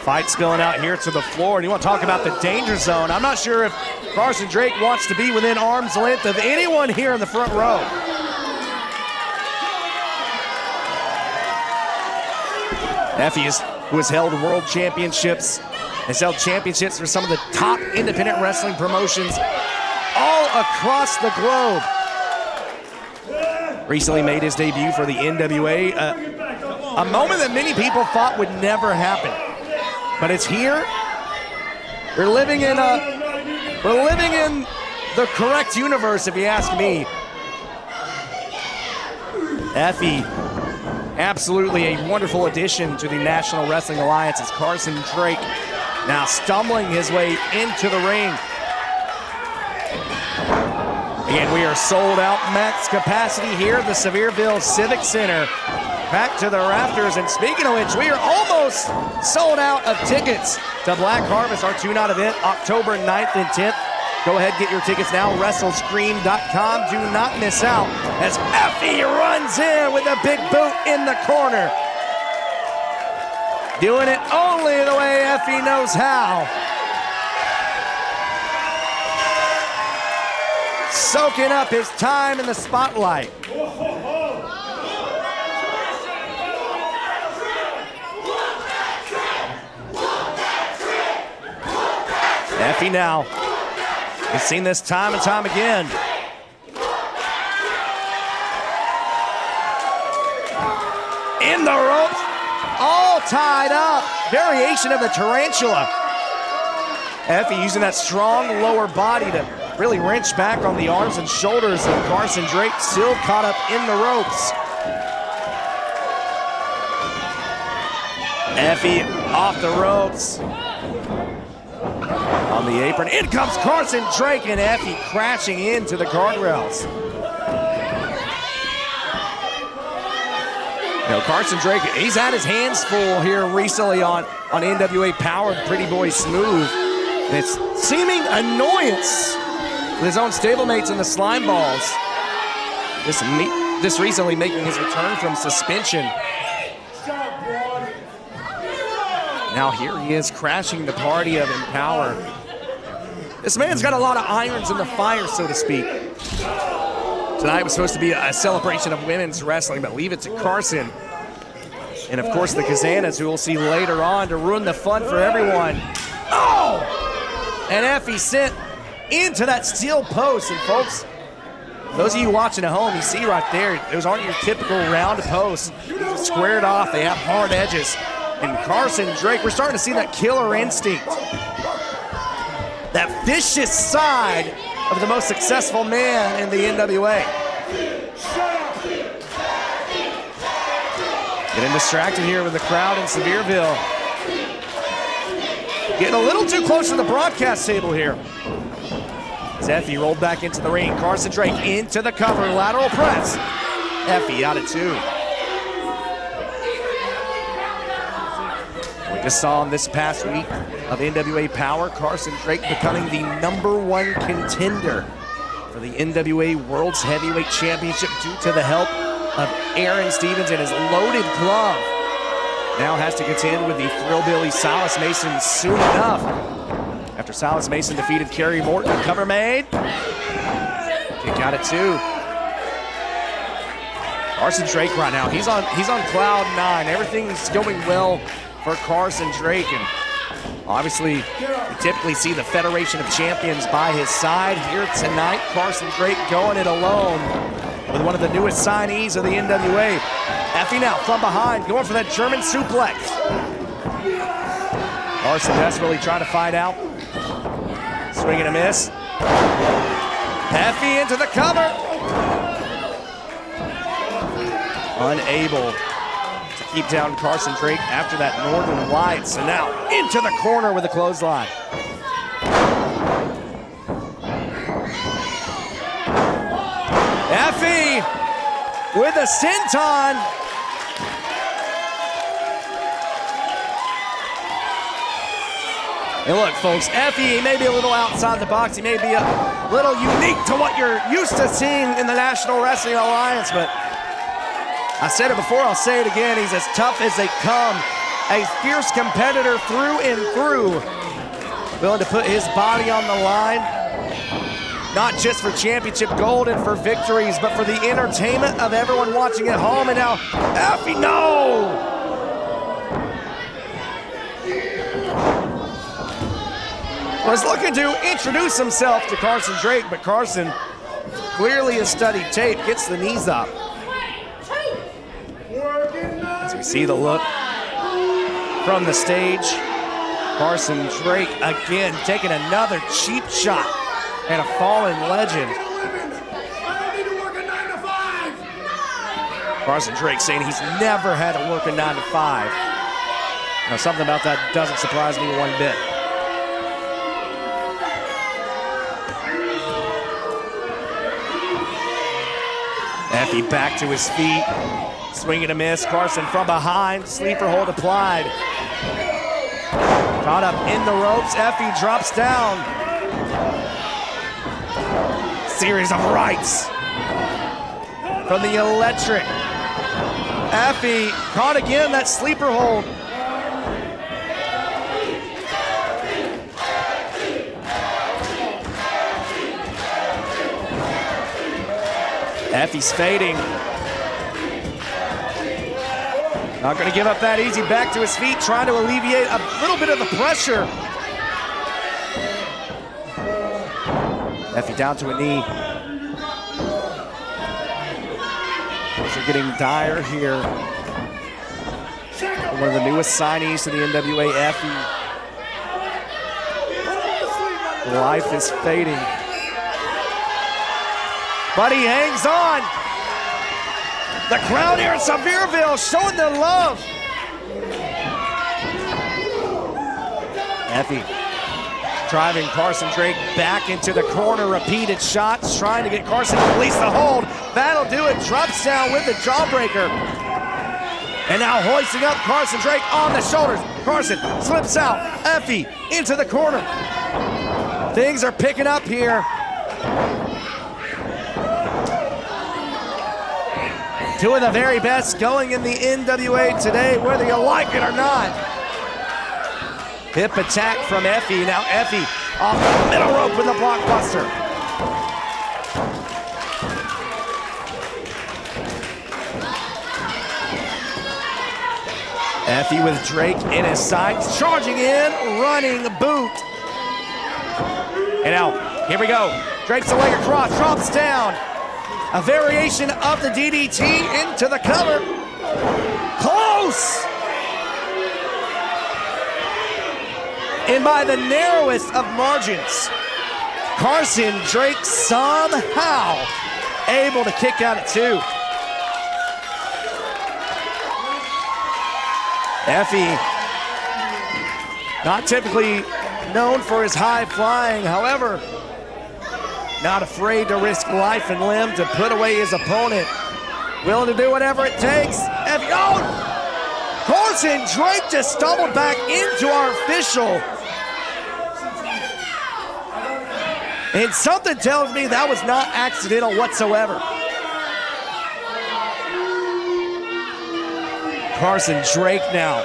Fight spilling out here to the floor, and you want to talk about the danger zone. I'm not sure if Carson Drake wants to be within arm's length of anyone here in the front row. Effie, who has held world championships, has held championships for some of the top independent wrestling promotions all across the globe. Recently made his debut for the NWA, a moment that many people thought would never happen. But it's here. We're living in the correct universe, if you ask me. Effie, absolutely a wonderful addition to the National Wrestling Alliance as Carson Drake now stumbling his way into the ring. Again, we are sold out max capacity here at the Sevierville Civic Center. Back to the rafters, and speaking of which, we are almost sold out of tickets to Black Harvest, our two-night event, October 9th and 10th. Go ahead, get your tickets now, WrestleScream.com. Do not miss out as Effie runs in with a big boot in the corner. Doing it only the way Effie knows how. Soaking up his time in the spotlight. Effie now. We've seen this time and time again. In the ropes, all tied up. Variation of the tarantula. Effie using that strong lower body to really wrench back on the arms and shoulders of Carson Drake, still caught up in the ropes. Effie off the ropes. On the apron, in comes Carson Drake, and Effie crashing into the guardrails. You know, Carson Drake, he's had his hands full here recently on NWA Powerrr, Pretty Boy Smooth. And it's seeming annoyance with his own stablemates in the Slime Balls. This recently making his return from suspension. Now here he is crashing the party of EmPowerrr. This man's got a lot of irons in the fire, so to speak. Tonight was supposed to be a celebration of women's wrestling, but leave it to Carson. And of course the Kazanas, who we'll see later on to ruin the fun for everyone. Oh! And Effie sent into that steel post. And folks, those of you watching at home, you see right there, those aren't your typical round posts. Squared off, they have hard edges. And Carson Drake, we're starting to see that killer instinct. That vicious side of the most successful man in the NWA. Getting distracted here with the crowd in Sevierville. Getting a little too close to the broadcast table here. As Effie rolled back into the ring. Carson Drake into the cover, lateral press. Effie out at 2. We just saw him this past week of NWA Powerrr, Carson Drake becoming the #1 contender for the NWA World's Heavyweight Championship due to the help of Aaron Stevens and his loaded glove. Now has to contend with the Thrillbilly Silas Mason soon enough. After Silas Mason defeated Kerry Morton, cover made. Kick out at 2. Carson Drake right now, he's on cloud 9. Everything's going well for Carson Drake, and obviously we typically see the Federation of Champions by his side. Here tonight, Carson Drake going it alone with one of the newest signees of the NWA. Effie now from behind, going for that German suplex. Carson desperately trying to find out. Swing and a miss. Effie into the cover. Unable to keep down Carson Drake after that Northern Lights. And now into the corner with a clothesline. Effie with a senton. And look, folks, Effie may be a little outside the box. He may be a little unique to what you're used to seeing in the National Wrestling Alliance, but I said it before, I'll say it again. He's as tough as they come. A fierce competitor through and through. Willing to put his body on the line. Not just for championship gold and for victories, but for the entertainment of everyone watching at home. And now, Effie, no! Was looking to introduce himself to Carson Drake, but Carson clearly has studied tape, gets the knees up. As we see the look from the stage, Carson Drake again taking another cheap shot at a fallen legend. Carson Drake saying he's never had to work a 9 to 5. Now, something about that doesn't surprise me one bit. Effie back to his feet, swing and a miss. Carson from behind, sleeper hold applied. Caught up in the ropes, Effie drops down. Series of rights from the electric. Effie caught again, that sleeper hold. Effie's fading. Not going to give up that easy. Back to his feet, trying to alleviate a little bit of the pressure. Effie down to a knee. Things are getting dire here. One of the newest signees to the NWA, Effie. Life is fading. But he hangs on. The crowd here in Sevierville showing their love. Effie driving Carson Drake back into the corner. Repeated shots trying to get Carson to release the hold. That'll do it. Drops down with the jawbreaker. And now hoisting up Carson Drake on the shoulders. Carson slips out. Effie into the corner. Things are picking up here. Two of the very best going in the NWA today, whether you like it or not. Hip attack from Effie. Now Effie off the middle rope with a blockbuster. Effie with Drake in his sights, charging in, running boot. And now, here we go. Drake's a leg across, drops down. A variation of the DDT into the cover. Close! And by the narrowest of margins, Carson Drake somehow able to kick out at 2. Effie, not typically known for his high flying, however, not afraid to risk life and limb to put away his opponent. Willing to do whatever it takes. Effie, oh! Carson Drake just stumbled back into our official. And something tells me that was not accidental whatsoever. Carson Drake now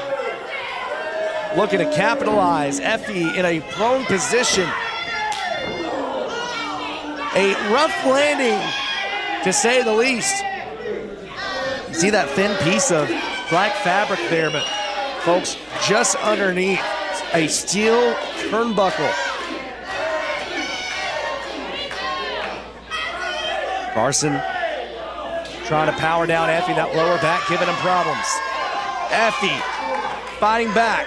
looking to capitalize. Effie in a prone position. A rough landing, to say the least. You see that thin piece of black fabric there, but folks, just underneath, a steel turnbuckle. Carson trying to power down Effie, that lower back giving him problems. Effie fighting back.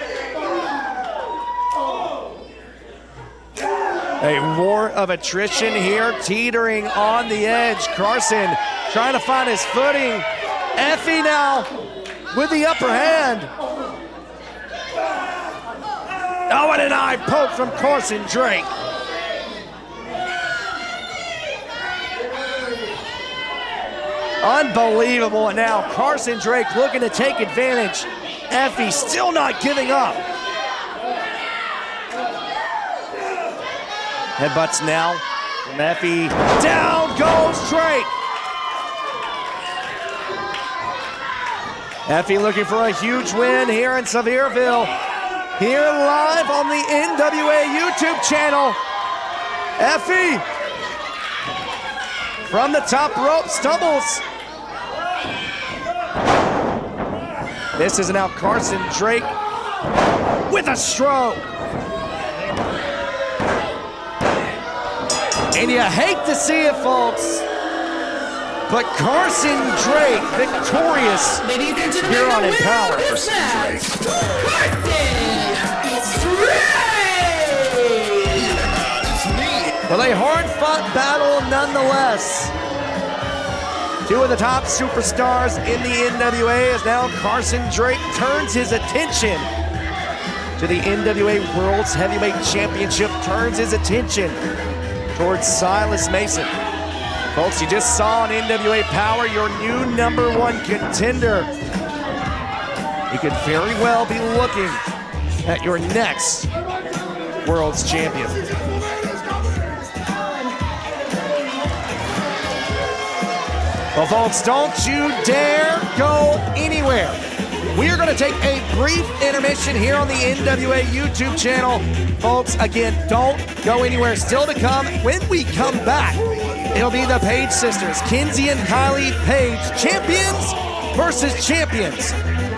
A war of attrition here, teetering on the edge. Carson trying to find his footing. Effie now with the upper hand. Oh, and an eye poke from Carson Drake. Unbelievable. And now Carson Drake looking to take advantage. Effie still not giving up. Headbutts now from Effie. Down goes Drake. Effie looking for a huge win here in Sevierville. Here live on the NWA YouTube channel. Effie from the top rope stumbles. This is now Carson Drake with a stroke. And you hate to see it, folks, but Carson Drake victorious here on EmPowerrr. Well, a hard-fought battle nonetheless. Two of the top superstars in the NWA, as now Carson Drake turns his attention to the NWA World's Heavyweight Championship, turns his attention towards Silas Mason. Folks, you just saw on NWA Power your new #1 contender. You could very well be looking at your next World's Champion. Well, folks, don't you dare go anywhere. We are going to take a brief intermission here on the NWA YouTube channel. Folks, again, don't go anywhere. Still to come, when we come back, it'll be the Page sisters, Kinsey and Kylie Page, champions versus champions,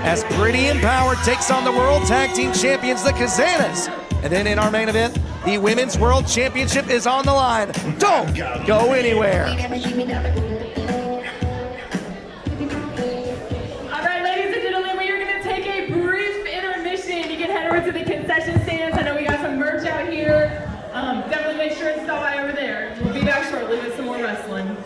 as Pretty EmPowerrr takes on the World Tag Team Champions, the Kazanas. And then in our main event, the Women's World Championship is on the line. Don't go anywhere. To the concession stands. I know we got some merch out here. Definitely make sure to stop by over there. We'll be back shortly with some more wrestling.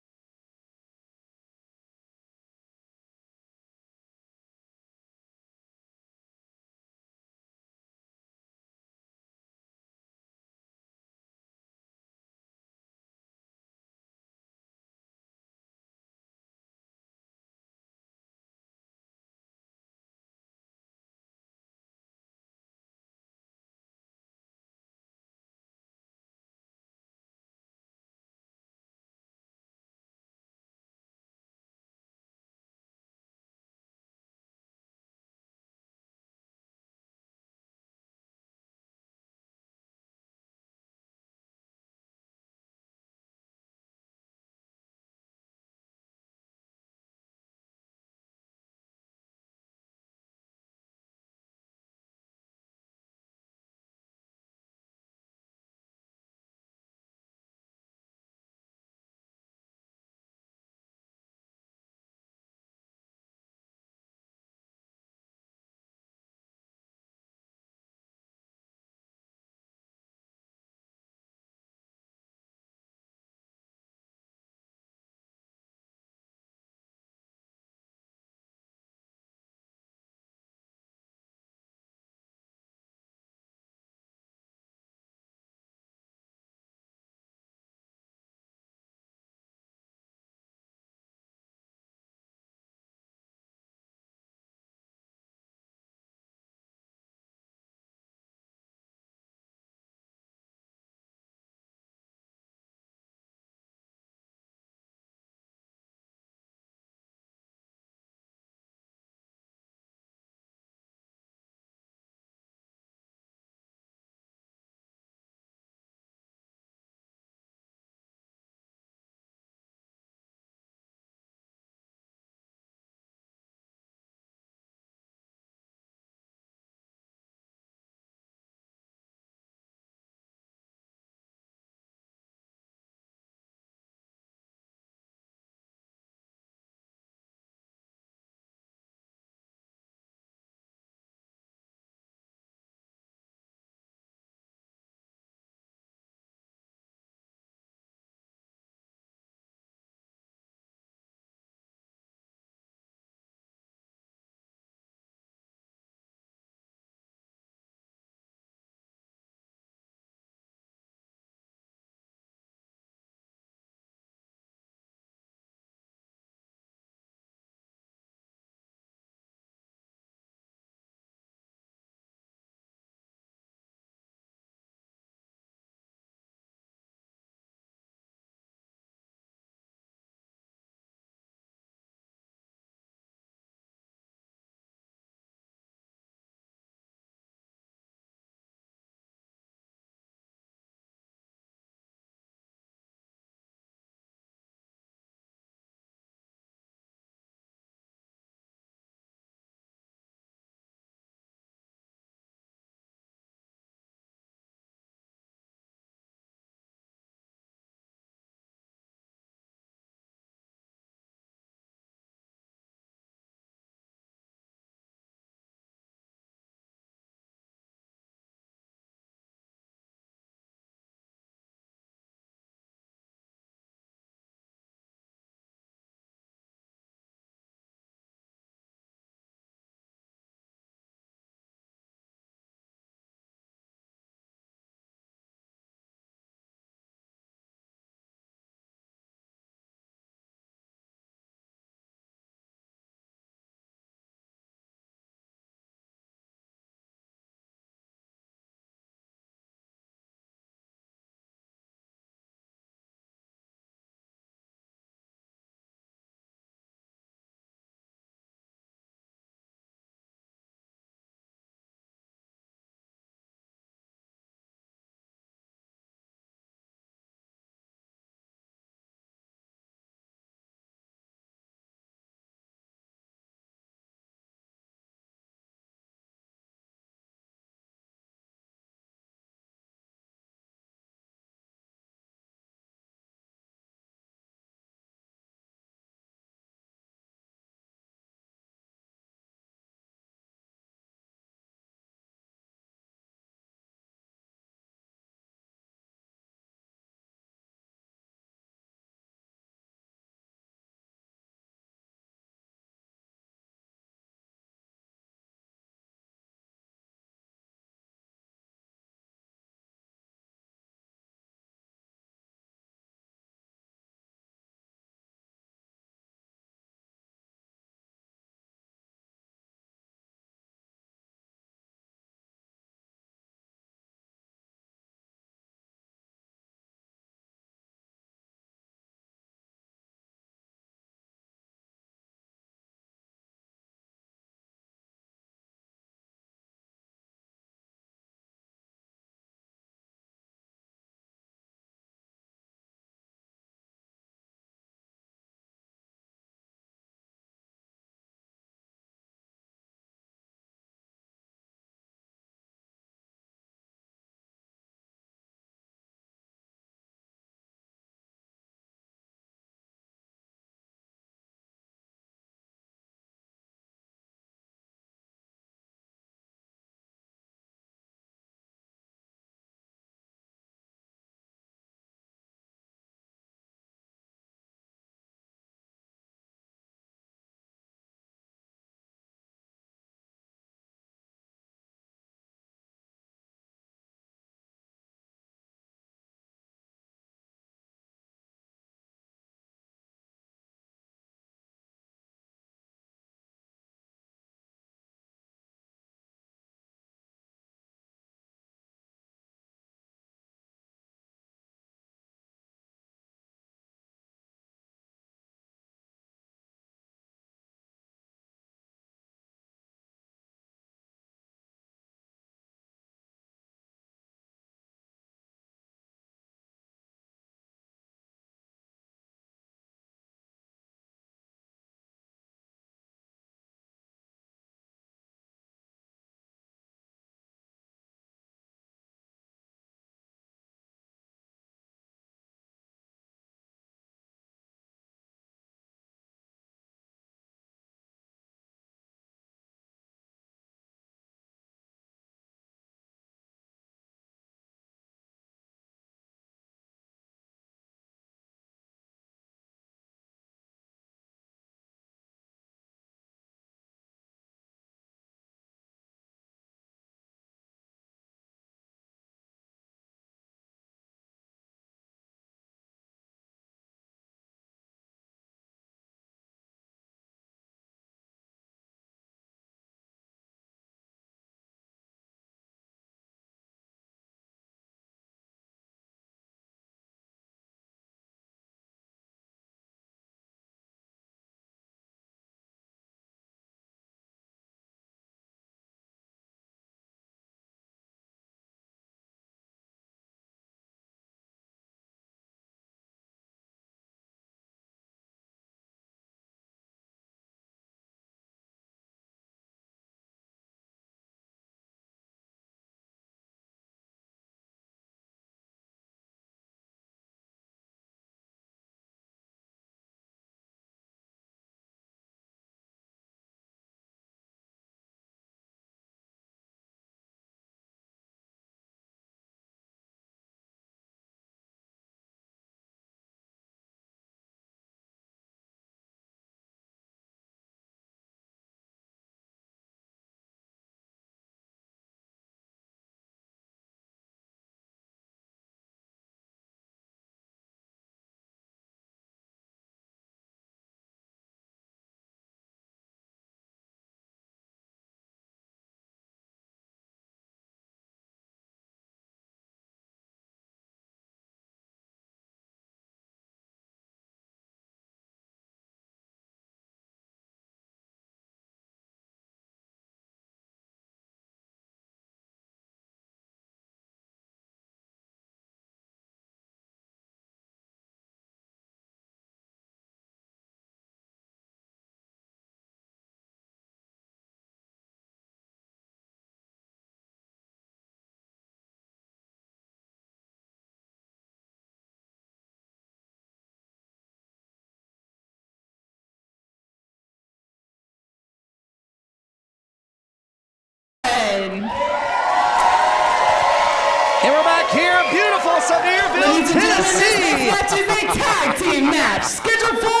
And we're back here, beautiful Sevierville, Tennessee. This match is a tag team match scheduled for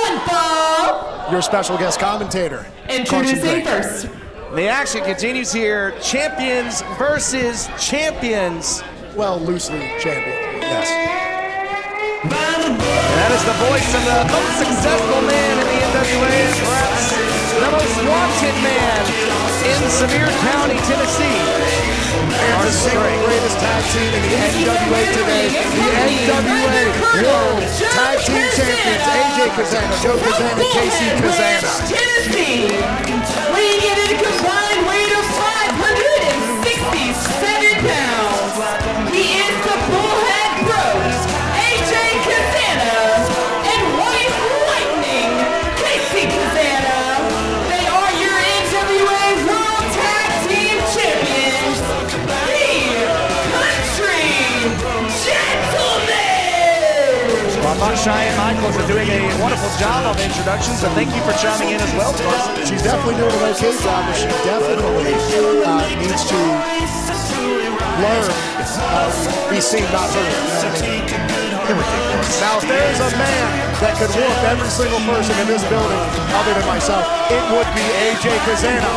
one fall. Your special guest commentator. Introducing first. The action continues here. Champions versus champions. Well, loosely champion, yes. And that is the voice of the most successful man in the NWA, and perhaps the most wanted man in Sevier County, Tennessee. And the single greatest tag team in the NWA today, the NWA World Tag Team Champions, AJ Kazana, Joe Kazana, KC Kazana. Tennessee, weighing in at a combined weight of 567 pounds. He is the Bullhead Bros, AJ Kazana, and White Lightning, KC Kazana. They are your NWA World Tag Team Champions, the Country Gentlemen. Well, I thought Cheyenne Michaels are doing a wonderful job on the introduction, so thank you for chiming in as well, Carson. She's definitely doing an okay job, but she definitely needs to learn be seen, not heard. You know what I mean? Now, if there's a man that could whoop every single person in this building, other than myself, it would be AJ Kazana.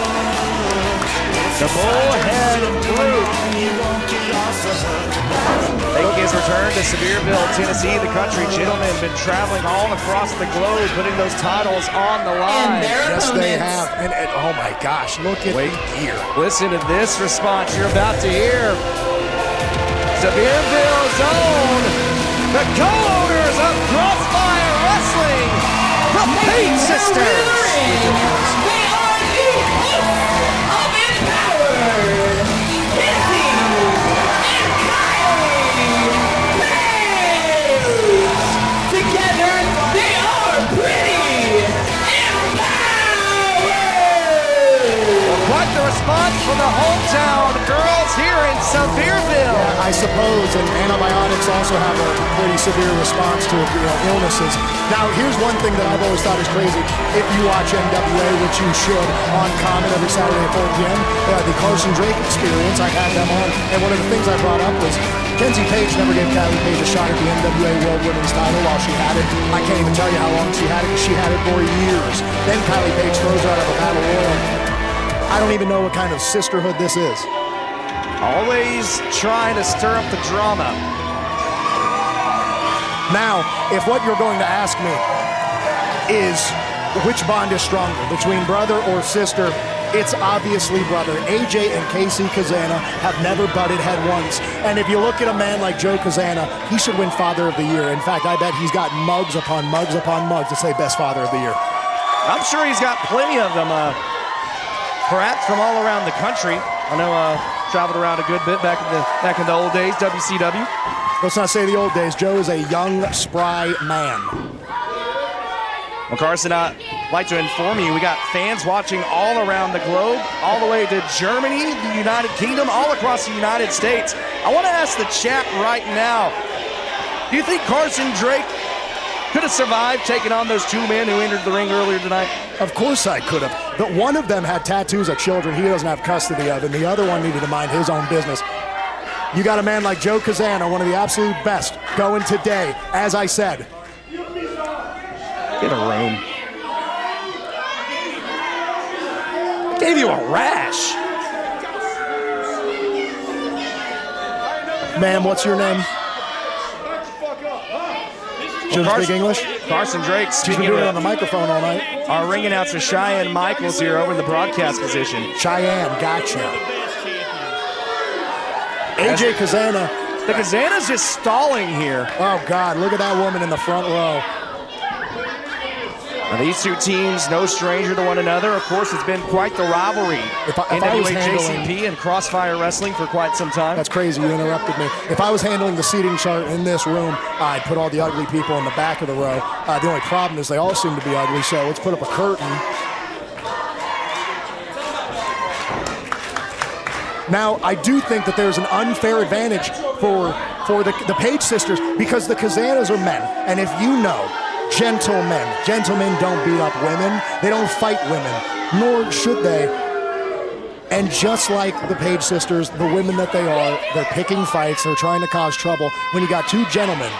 The Bullhead Group making his return to Sevierville, Tennessee. The Country Gentlemen been traveling all across the globe, putting those titles on the line. Yes, they have. And oh my gosh, look at the gear. Listen to this response you're about to hear. Sevierville's own, the co-owners of Crossfire Wrestling, the Page Sisters. They are the hosts of EmPowerrr, Kissy and Kylie Page. Together, they are pretty EmPowerrr. Quite the response from the hometown girls here in Sevierville. Yeah, I suppose, and antibiotics also have a pretty severe response to illnesses. Now, here's one thing that I've always thought is crazy. If you watch NWA, which you should, on Comet every Saturday at 4 p.m., the Carson Drake experience, I had them on, and one of the things I brought up was Kenzie Page never gave Kylie Page a shot at the NWA World Women's title while she had it. I can't even tell you how long she had it, because she had it for years. Then Kylie Page throws her out of a battle royal. I don't even know what kind of sisterhood this is. Always trying to stir up the drama. Now, if what you're going to ask me is which bond is stronger, between brother or sister, it's obviously brother. AJ and KC Kazana have never butted head once. And if you look at a man like Joe Kazana, he should win Father of the Year. In fact, I bet he's got mugs upon mugs upon mugs to say Best Father of the Year. I'm sure he's got plenty of them, perhaps from all around the country. I know traveled around a good bit back in the old days, WCW. Let's not say the old days. Joe is a young, spry man. Well, Carson, I'd like to inform you, we got fans watching all around the globe, all the way to Germany, the United Kingdom, all across the United States. I want to ask the chat right now, do you think Carson Drake could have survived taking on those two men who entered the ring earlier tonight? Of course I could have. But one of them had tattoos of children he doesn't have custody of, and the other one needed to mind his own business. You got a man like Joe Kazana, one of the absolute best, going today, as I said. Get a room. Gave you a rash. Ma'am, what's your name? She doesn't speak English? Carson Drake She's speaking been doing it on the microphone all night. Our ring announcer Cheyenne Michaels here over in the broadcast position. Cheyenne, gotcha. AJ Kazana. The Kazana's just stalling here. Oh God, look at that woman in the front row. Now, these two teams, no stranger to one another. Of course, it's been quite the rivalry. NWA JCP and Crossfire Wrestling for quite some time. That's crazy, you interrupted me. If I was handling the seating chart in this room, I'd put all the ugly people in the back of the row. The only problem is they all seem to be ugly, so let's put up a curtain. Now, I do think that there's an unfair advantage for the Page sisters because the Kazanas are men, and if you know, gentlemen don't beat up women, they don't fight women, nor should they. And just like the Page sisters, the women that they are, they're picking fights, they're trying to cause trouble. When you got two gentlemen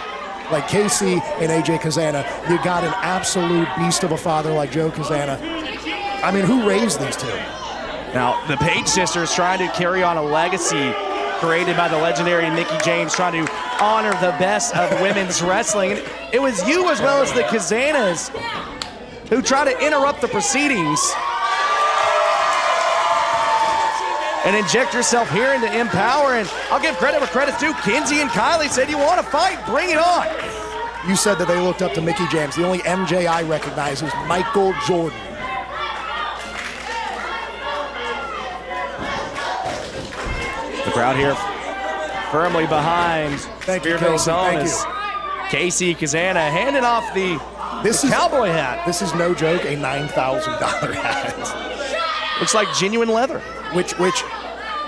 like Casey and AJ Kazana, you got an absolute beast of a father like Joe Kazana. I mean, who raised these two? Now, the Page sisters trying to carry on a legacy created by the legendary Mickie James, trying to honor the best of women's wrestling. And it was you as well as the Kazanas who try to interrupt the proceedings and inject yourself here into EmPowerrr. And I'll give credit where credit's due. Kinsey and Kylie said, you want to fight? Bring it on. You said that they looked up to Mickie James. The only MJ I recognize is Michael Jordan. The crowd here firmly behind Spearfield Zone as Casey Kazana handing off the cowboy hat. This is no joke, a $9,000 hat. Looks like genuine leather. Which,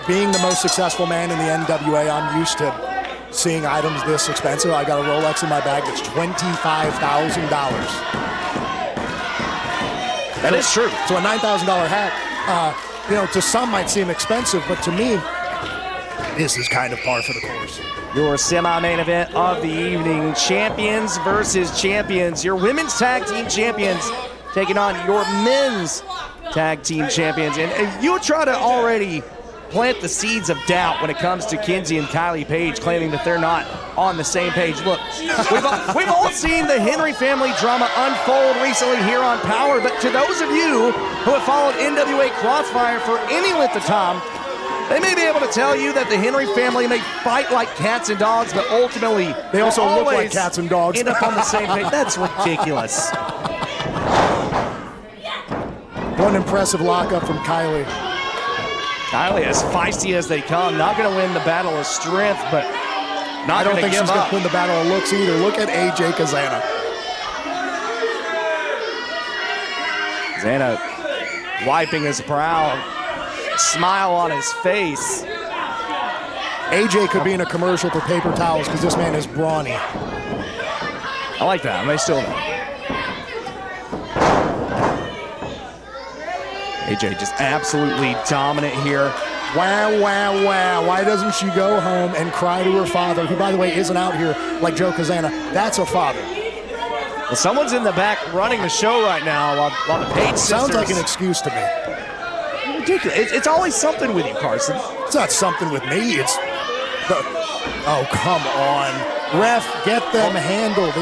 being the most successful man in the NWA, I'm used to seeing items this expensive. I got a Rolex in my bag that's $25,000. That is true. So a $9,000 hat, to some might seem expensive, but to me, this is kind of par for the course. Your semi-main event of the evening, champions versus champions. Your women's tag team champions taking on your men's tag team champions. And you try to already plant the seeds of doubt when it comes to Kinsey and Kylie Page, claiming that they're not on the same page. Look, we've all seen the Henry family drama unfold recently here on Powerrr, but to those of you who have followed NWA Crossfire for any length of time, they may be able to tell you that the Henry family may fight like cats and dogs, but ultimately they also look like cats and dogs. End up on the same page. That's ridiculous. One impressive lockup from Kylie. Kylie, as feisty as they come, not going to win the battle of strength, but I don't think she's going to win the battle of looks either. Look at AJ Kazana. Kazana wiping his brow, smile on his face. AJ could be in a commercial for paper towels because this man is brawny. I like that. I may still. AJ just absolutely dominant here. Wow, wow, wow. Why doesn't she go home and cry to her father, who, by the way, isn't out here like Joe Kazana? That's a father. Well, someone's in the back running the show right now while the Page sisters. Sounds like an excuse to me. Ridiculous. It's always something with you, Carson. It's not something with me. It's oh, come on. Ref, get them handled.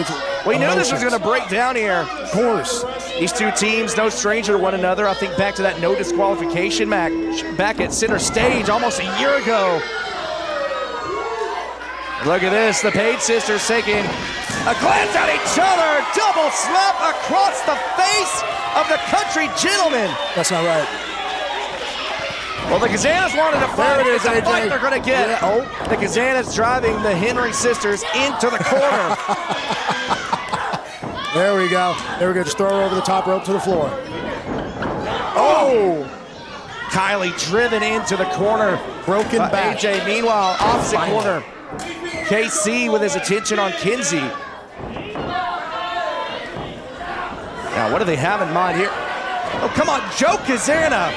We knew this was going to break down here. Of course. These two teams, no stranger to one another. I think back to that no disqualification match back at Center Stage almost a year ago. Look at this. The Page sisters taking a glance at each other. Double slap across the face of the country gentleman. That's not right. Well, the Kazanas wanted to fight. There it is, it's a AJ. fight they're going to get. Yeah. Oh. The Kazanas driving the Henry sisters into the corner. There we go. Just throw her over the top rope to the floor. Oh! Kylie driven into the corner. Broken back. AJ, meanwhile, opposite corner. KC with his attention on Kinsey. Now, what do they have in mind here? Oh, come on, Joe Kazana.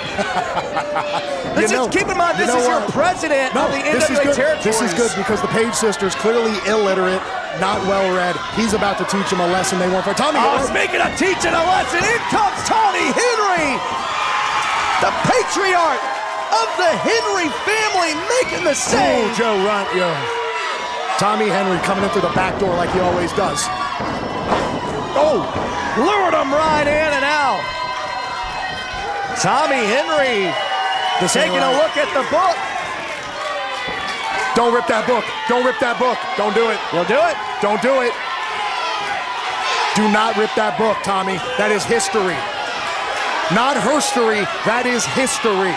Keep in mind, this is your president of the NWA territories. This is good because the Page sisters, clearly illiterate, not well-read. He's about to teach them a lesson they weren't for. Tommy. Speaking of teaching a lesson, in comes Tommy Henry, the patriarch of the Henry family, making the save. Oh, Joe, run, yo. Tommy Henry coming in through the back door like he always does. Oh, lured him right in and out. Tommy Henry taking a look at the book. Don't rip that book. Don't rip that book. Don't do it. You'll do it? Don't do it. Do not rip that book, Tommy. That is history. Not herstory. That is history.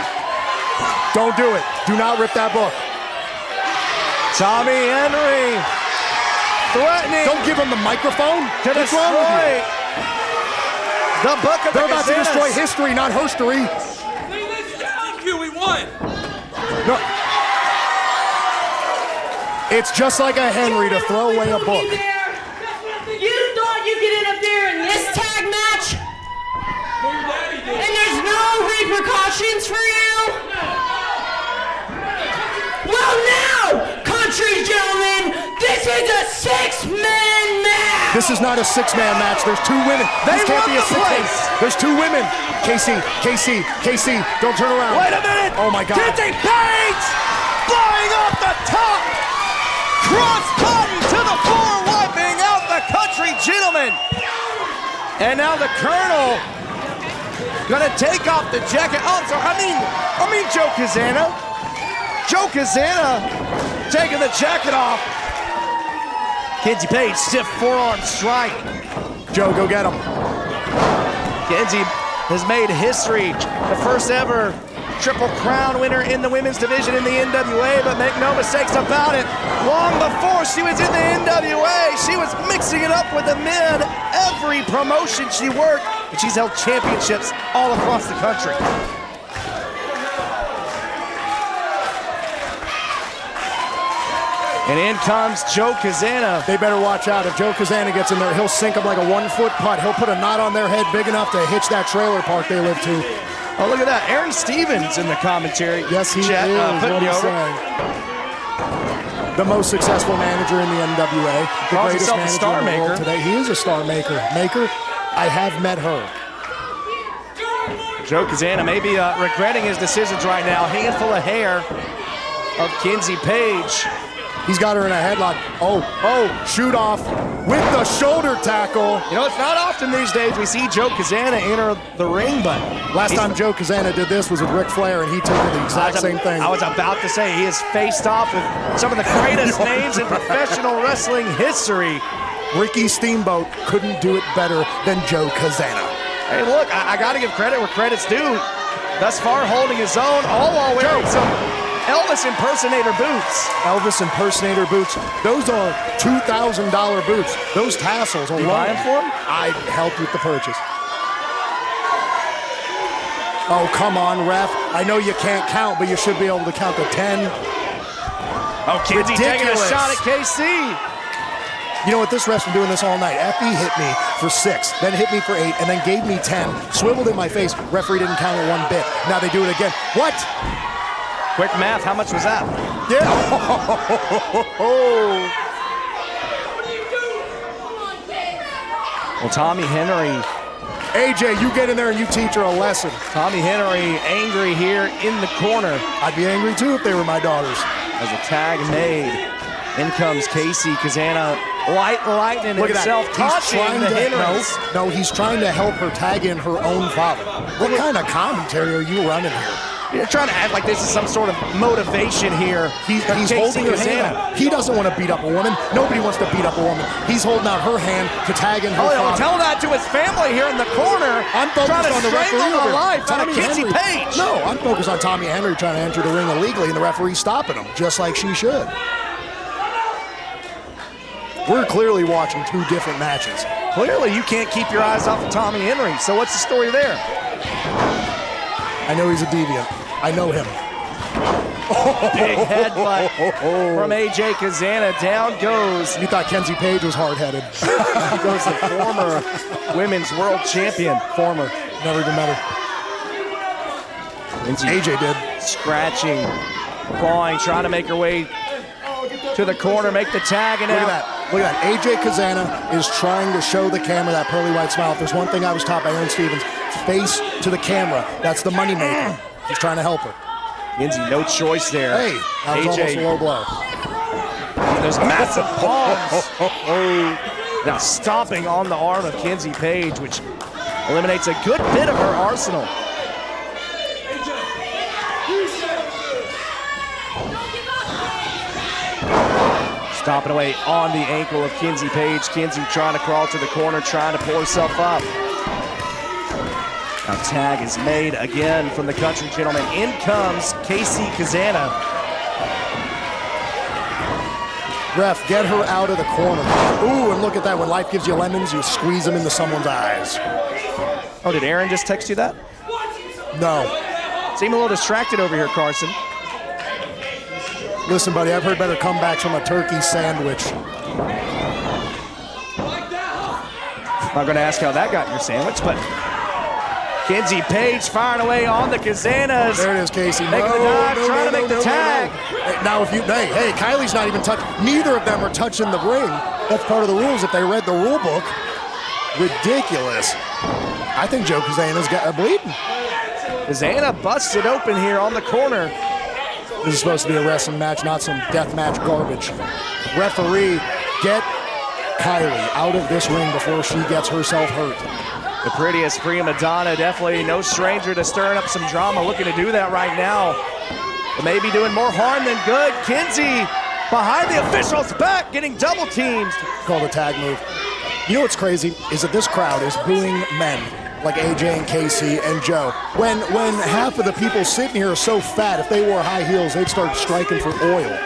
Don't do it. Do not rip that book. Tommy Henry threatening. Don't give him the microphone. To What's wrong with you? The book of They're about to destroy history, not herstory. We won. No. It's just like a Henry to throw away a book. You thought you could end up there in this tag match? And there's no repercussions for you? Well, now, country gentlemen, this is a six-man match. This is not a six-man match. There's two women. They This can't run be a the six-man. place. There's two women. Casey, don't turn around. Wait a minute. Oh my God. Kenzie Page flying off the top. Cross button to the floor, wiping out the country gentleman. And now the Colonel gonna take off the jacket. Oh, I'm sorry. I mean Joe Kazana. Joe Kazana taking the jacket off. Kenzie Page, stiff forearm strike. Joe, go get him. Kenzie has made history. The first ever Triple Crown winner in the women's division in the NWA, but make no mistakes about it. Long before she was in the NWA, she was mixing it up with the men. Every promotion she worked, and she's held championships all across the country. And in comes Joe Kazana. They better watch out. If Joe Kazana gets in there, he'll sink them like a 1-foot putt. He'll put a knot on their head big enough to hitch that trailer park they live to. Oh, look at that. Aaron Stevens in the commentary. Yes, he Chat, is. putting What you he's over. saying. The most successful manager in the NWA. The Calls greatest himself a manager star in the world maker. today. He is a star maker. I have met her. Joe Kazana may be regretting his decisions right now. Handful of hair of Kenzie Page. He's got her in a headlock. Oh, shoot off with the shoulder tackle. You know, it's not often these days we see Joe Kazana enter the ring, but Last time Joe Kazana did this was with Ric Flair, and he took the exact same thing. I was about to say, he has faced off with some of the greatest names in professional wrestling history. Ricky Steamboat couldn't do it better than Joe Kazana. Hey, look, I got to give credit where credit's due. Thus far, holding his own, all while wearing some Elvis impersonator boots. Elvis impersonator boots. Those are $2,000 boots. Those tassels alone. You buy them for him? I helped with the purchase. Oh, come on, ref. I know you can't count, but you should be able to count to 10. Oh, Kenzie taking a Ridiculous. shot at KC. You know what? This ref's been doing this all night. Effie hit me for 6, then hit me for 8, and then gave me 10. Swiveled in my face. Referee didn't count it one bit. Now they do it again. What? Quick math, how much was that? Yeah. Well, Tommy Henry. AJ, you get in there and you teach her a lesson. Tommy Henry angry here in the corner. I'd be angry too if they were my daughters. As a tag made. In comes Casey Kazana, lightning Look at himself, that. He's taunting the Henrys. No, he's trying to help her tag in her own father. What kind of commentary are you running here? You're trying to act like this is some sort of motivation here. He's Casey holding her Kazana. hand out. He doesn't want to beat up a woman. Nobody wants to beat up a woman. He's holding out her hand to tag in her Oh, father. tell that to his family here in the corner. I'm focused trying to on the strangle referee. the life out of Tommy Kenzie Henry. Page. No, I'm focused on Tommy Henry trying to enter the ring illegally and the referee stopping him, just like she should. We're clearly watching two different matches. Clearly, you can't keep your eyes off of Tommy Henry. So what's the story there? I know he's a deviant. I know him. Big headbutt from AJ Kazana. Down goes. You thought Kenzie Page was hard-headed. He goes the former women's world champion. Former. Never even met her. AJ did. Scratching, clawing, trying to make her way to the corner, make the tag, and Look out. at that. Look at that. AJ Kazana is trying to show the camera that pearly white smile. If there's one thing I was taught by Aaron Stevens, face to the camera. That's the money maker. He's trying to help her. Kenzie, no choice there. Hey, that was almost a low blow. There's massive palms. Now stomping on the arm of Kenzie Page, which eliminates a good bit of her arsenal. Stomping away on the ankle of Kenzie Page. Kenzie trying to crawl to the corner, trying to pull herself up. Now tag is made again from the country gentleman. In comes Casey Kazana. Ref, get her out of the corner. Ooh, and look at that. When life gives you lemons, you squeeze them into someone's eyes. Oh, did Aaron just text you that? No. Seem a little distracted over here, Carson. Listen, buddy, I've heard better comebacks from a turkey sandwich. I'm not going to ask how that got in your sandwich, but Kenzie Page firing away on the Kazanas. There it is, Casey. Making the dive, trying to make the tag. leg. Now, if you, hey, Kylie's not even touching. Neither of them are touching the ring. That's part of the rules if they read the rule book. Ridiculous. I think Joe Kazana's got bleeding. Kazana busted open here on the corner. This is supposed to be a wrestling match, not some death match garbage. Referee, get Kylie out of this ring before she gets herself hurt. The prettiest prima donna, definitely no stranger to stirring up some drama, looking to do that right now. But maybe doing more harm than good. Kinsey behind the official's back, getting double teamed. Called a tag move. You know what's crazy is that this crowd is booing men like AJ and Casey and Joe. When half of the people sitting here are so fat, if they wore high heels, they'd start striking for oil.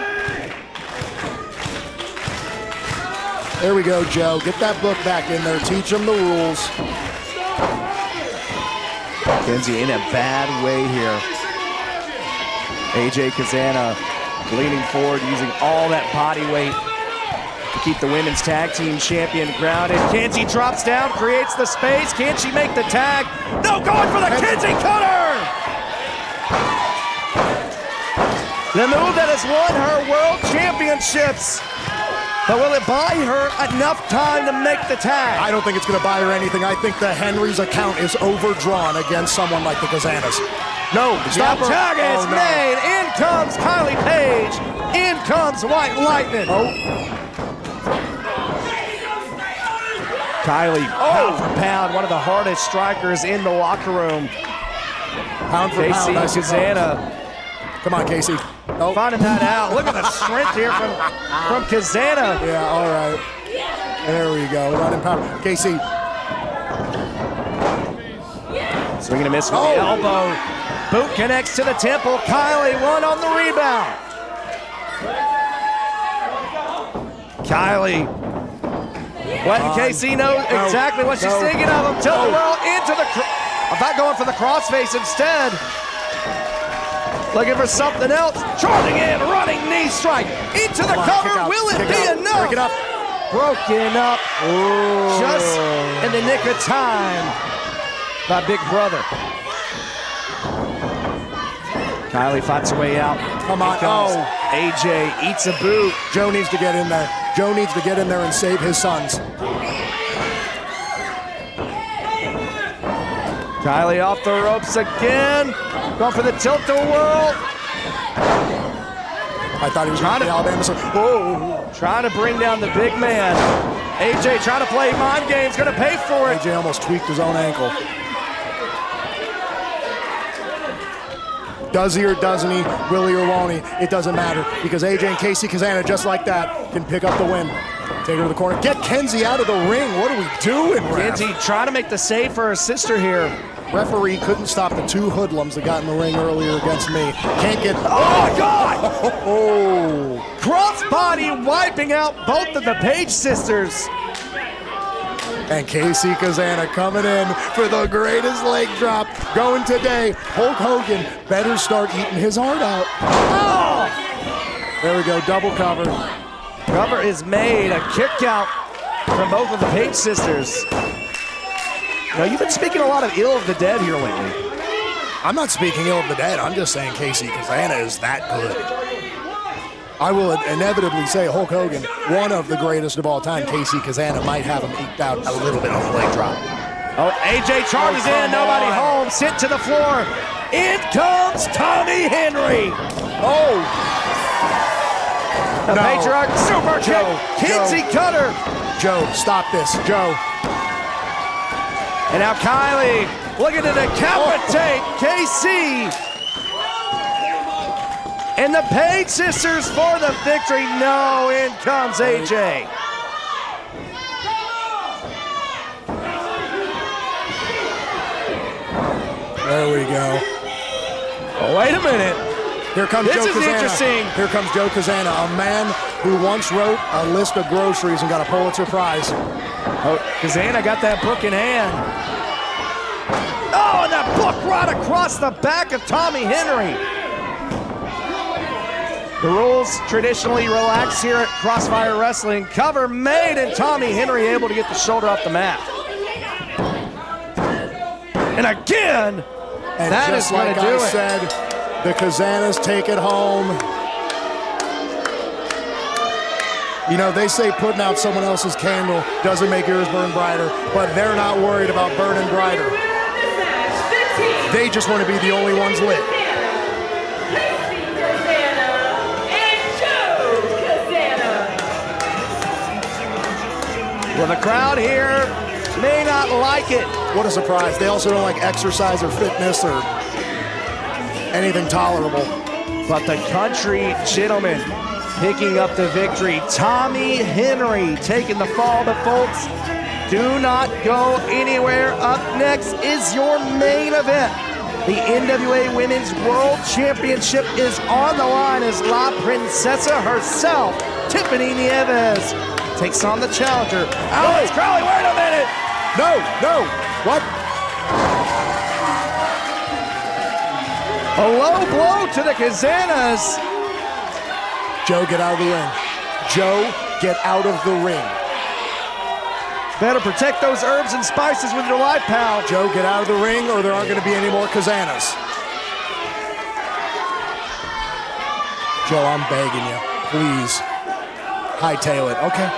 There we go, Joe. Get that book back in there. Teach them the rules. Kinsey in a bad way here. AJ Kazana leaning forward, using all that body weight to keep the women's tag team champion grounded. Kinsey drops down, creates the space. Can she make the tag? No, going for the Kinsey cutter! The move that has won her world championships. But will it buy her enough time to make the tag? I don't think it's going to buy her anything. I think the Henry's account is overdrawn against someone like the Kazanas. No, stop her. Tag is made. In comes Kylie Page. In comes White Lightning. Kylie, pound for pound, one of the hardest strikers in the locker room. Pound for Casey pound. Kazana. Come on, Casey. Oh. Finding that out. Look at the strength here from Kazana. Yeah, all right. There we go. Running power. Casey. Swinging a miss with the elbow. Boot connects to the temple. Kylie, one on the rebound. Kylie. Letting Casey know exactly what she's thinking of him. Tilt the world into the... I thought going for the crossface instead. Looking for something else. Charging in, running knee strike. Into the cover. Will it be enough? Break it up. Broken up. Just in the nick of time by Big Brother. Kylie fights her way out. Come on. AJ eats a boot. Joe needs to get in there. Joe needs to get in there and save his sons. Kylie off the ropes again. Going for the tilt-a-whirl. I thought he was trying to Alabama. Trying to bring down the big man. AJ trying to play mind games. Going to pay for it. AJ almost tweaked his own ankle. Does he or doesn't he? Will he or won't he? It doesn't matter because AJ and Casey Kazana, just like that, can pick up the win. Take her to the corner. Get Kenzie out of the ring. What are we doing, ref? Kenzie trying to make the save for her sister here. Referee couldn't stop the two hoodlums that got in the ring earlier against me. Can't get... Oh, my God! Crossbody wiping out both of the Page sisters. And Casey Kazana coming in for the greatest leg drop going today. Hulk Hogan better start eating his heart out. Oh! There we go, double cover. Cover is made, a kick out from both of the Page sisters. Now, you've been speaking a lot of ill of the dead here lately. I'm not speaking ill of the dead. I'm just saying Casey Kazana is that good. I will inevitably say Hulk Hogan, one of the greatest of all time. Casey Kazana might have him eked out a little bit on the leg drop. Oh, AJ charges in, nobody home, sit to the floor. In comes Tommy Henry. Oh! The Patriarch super kick, Kinsey cutter. Joe, stop this, Joe. And now Kylie looking to decapitate KC. And the Page sisters for the victory. No, in comes AJ. There we go. Oh, wait a minute. Here comes This Joe is Kazana. interesting. Here comes Joe Kazana, a man who once wrote a list of groceries and got a Pulitzer Prize. Oh, Kazana got that book in hand. Oh, and that book right across the back of Tommy Henry. The rules traditionally relax here at Crossfire Wrestling. Cover made, and Tommy Henry able to get the shoulder off the mat. And again, And that just is going like to do I it. said, the Kazanas take it home. You know, they say putting out someone else's candle doesn't make yours burn brighter, but they're not worried about burning brighter. They just want to be the only ones lit. Well, the crowd here may not like it. What a surprise. They also don't like exercise or fitness or anything tolerable. But the country gentleman picking up the victory. Tommy Henry taking the fall, but folks, do not go anywhere. Up next is your main event. The NWA Women's World Championship is on the line as La Princesa herself, Tiffany Nieves, takes on the challenger, Alex Crowley. Wait a minute. No. What? A low blow to the Kazanas. Joe, get out of the ring. Joe, get out of the ring. Better protect those herbs and spices with your life, pal. Joe, get out of the ring or there aren't going to be any more Kazanas. Joe, I'm begging you. Please. Hightail it. Okay.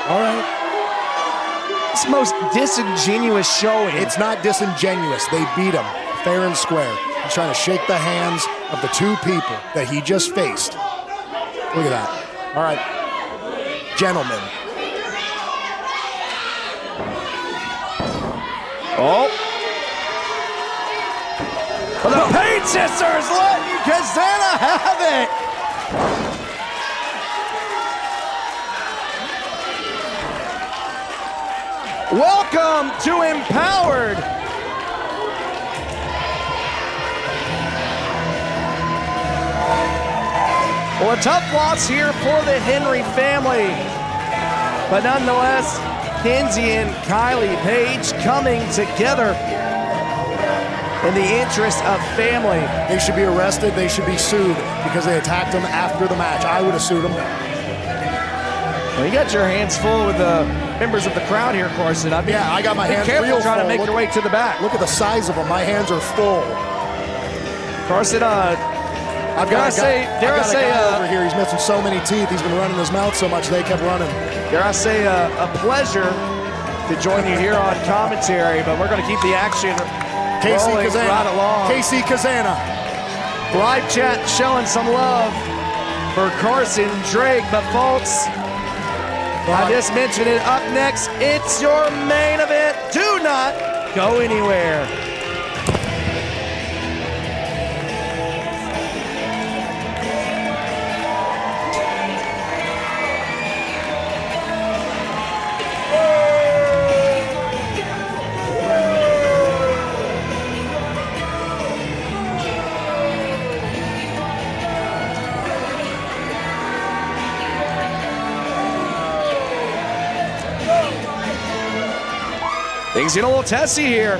All right. It's the most disingenuous showing. It's not disingenuous. They beat him fair and square. He's trying to shake the hands of the two people that he just faced. Look at that. All right. Gentlemen. Oh. Well, the Pain Sisters letting Kazana have it. Welcome to EmPowerrr. Well, a tough loss here for the Henry family. But nonetheless, Kenzie and Kylie Page coming together in the interest of family. They should be arrested. They should be sued because they attacked them after the match. I would have sued them. Well, you got your hands full with the members of the crowd here, Carson. I got my hands real full. Trying to make your way to the back. Look at the size of them. My hands are full. Carson, I've got a guy over here. He's missing so many teeth. He's been running his mouth so much they kept running. Dare I say a pleasure to join you here on commentary, but we're going to keep the action rolling right along. Casey Kazana. Live chat showing some love for Carson Drake, but folks, I just mentioned it. Up next, it's your main event. Do not go anywhere. Things get a little testy here.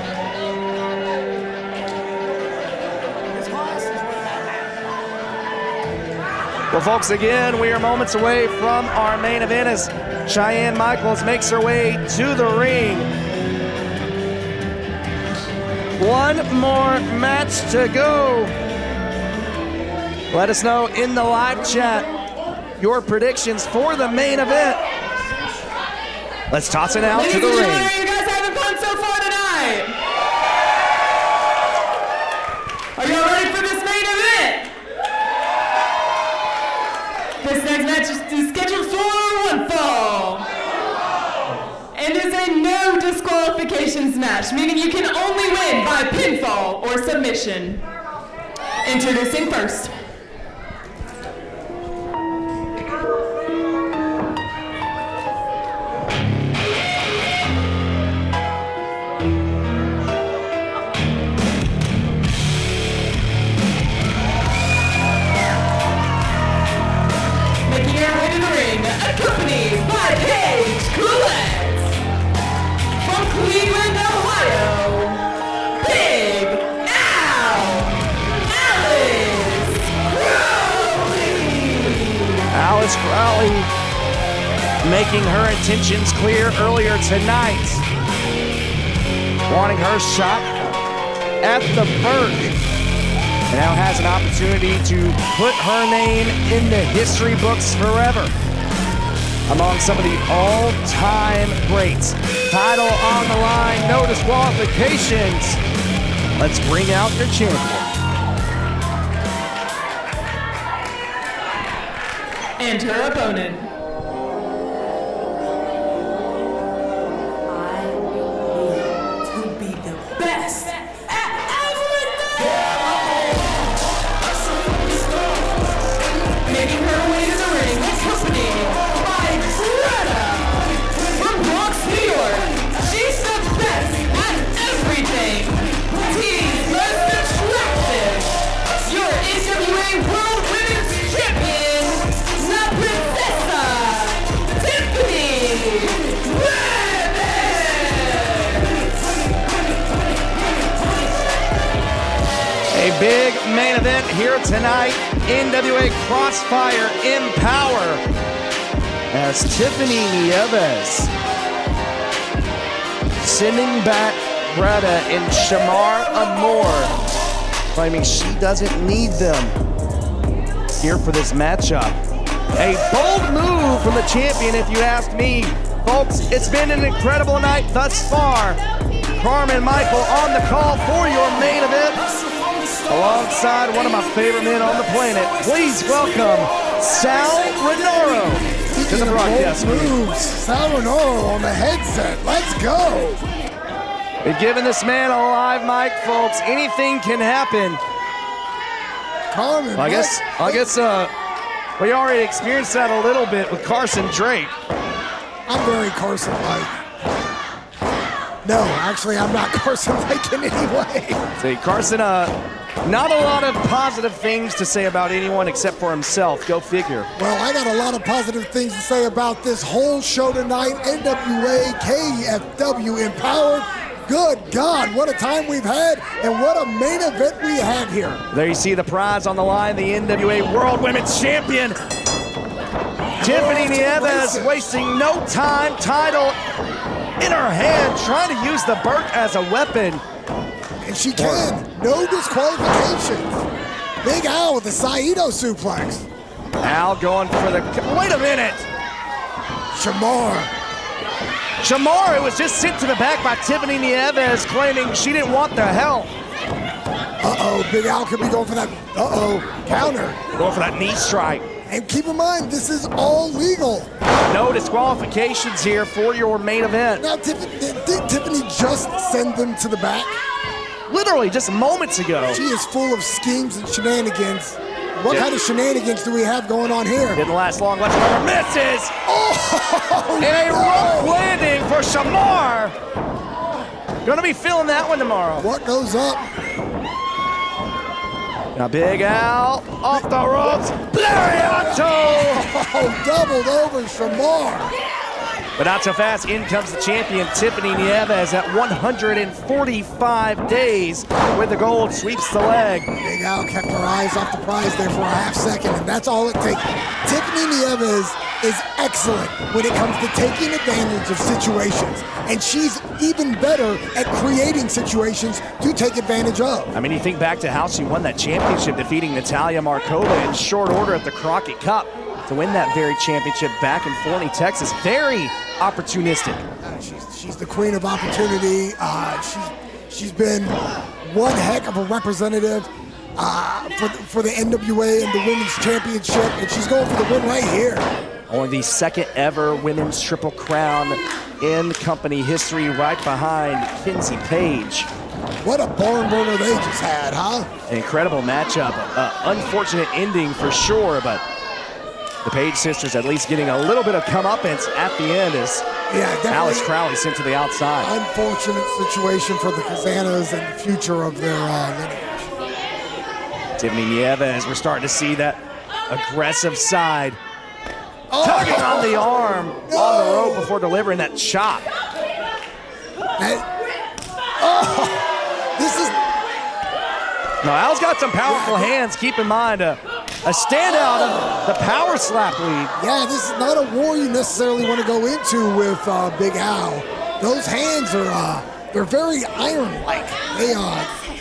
Well, folks, again, we are moments away from our main event as Cheyenne Michaels makes her way to the ring. One more match to go. Let us know in the live chat your predictions for the main event. Let's toss it out to the ring. Are you guys having fun so far tonight? Are y'all ready for this main event? This next match is scheduled for one fall. And is a no disqualifications match, meaning you can only win by pinfall or submission. Introducing first. Accompanied by Paige Comet. From Cleveland, Ohio, Big Al, Alice Crowley making her intentions clear earlier tonight. Wanting her shot at the Burke. And now has an opportunity to put her name in the history books forever. among some of the all-time greats. Title on the line, no disqualifications. Let's bring out your champion. And her opponent. A big main event here tonight. NWA Crossfire EmPowerrr as Tiffany Nieves sending back Greta and Shamar Amor, claiming she doesn't need them here for this matchup. A bold move from the champion, if you ask me. Folks, it's been an incredible night thus far. Carmen Michael on the call for your main event, alongside one of my favorite men on the planet. Please welcome Sal Renoro to the broadcast moves. Sal Renoro on the headset. Let's go. We've given this man a live mic, folks. Anything can happen. Carmen, I guess we already experienced that a little bit with Carson Drake. I'm very Carson-like. No, actually, I'm not Carson-like in any way. See, Carson, not a lot of positive things to say about anyone except for himself. Go figure. Well, I got a lot of positive things to say about this whole show tonight. NWA, KFW, EmPowerrr. Good God, what a time we've had, and what a main event we have here. There you see the prize on the line, the NWA World Women's Champion. Tiffany Nieves wasting no time, title in her hand, trying to use the Burke as a weapon. And she can, no disqualifications. Big Al with the Saito suplex. Al going for the, wait a minute. Shamar, who was just sent to the back by Tiffany Nieves, claiming she didn't want the help. Uh-oh, Big Al could be going for that, counter. Going for that knee strike. And keep in mind, this is all legal. No disqualifications here for your main event. Now, did Tiffany just send them to the back? Literally, just moments ago. She is full of schemes and shenanigans. What kind of shenanigans do we have going on here? Didn't last long whatsoever. Misses! Oh! And a rough landing for Shamar. Gonna be feeling that one tomorrow. What goes up? Now Big Al off the ropes. Lariato! Oh, doubled over Shamar. But not so fast. In comes the champion, Tiffany Nieves, at 145 days with the gold, sweeps the leg. Big Al kept her eyes off the prize there for a half second, and that's all it takes. Tiffany Nieves is excellent when it comes to taking advantage of situations, and she's even better at creating situations to take advantage of. I mean, you think back to how she won that championship, defeating Natalia Markova in short order at the Crockett Cup to win that very championship back in Forney, Texas. Very opportunistic. She's the queen of opportunity. She's been one heck of a representative for the NWA and the Women's Championship, and she's going for the win right here. Only the second ever Women's Triple Crown in company history, right behind Kinsey Page. What a barn burner they just had, huh? An incredible matchup. Unfortunate ending for sure, but the Page sisters at least getting a little bit of comeuppance at the end as Alice Crowley sent to the outside. Unfortunate situation for the Kazanas and the future of their lineage. Tiffany Nieves, we're starting to see that aggressive side. Tugging on the arm on the rope before delivering that chop. This is... No, Al's got some powerful hands. Keep in mind, a standout of the power slap lead. Yeah, this is not a war you necessarily want to go into with Big Al. Those hands are, they're very iron-like.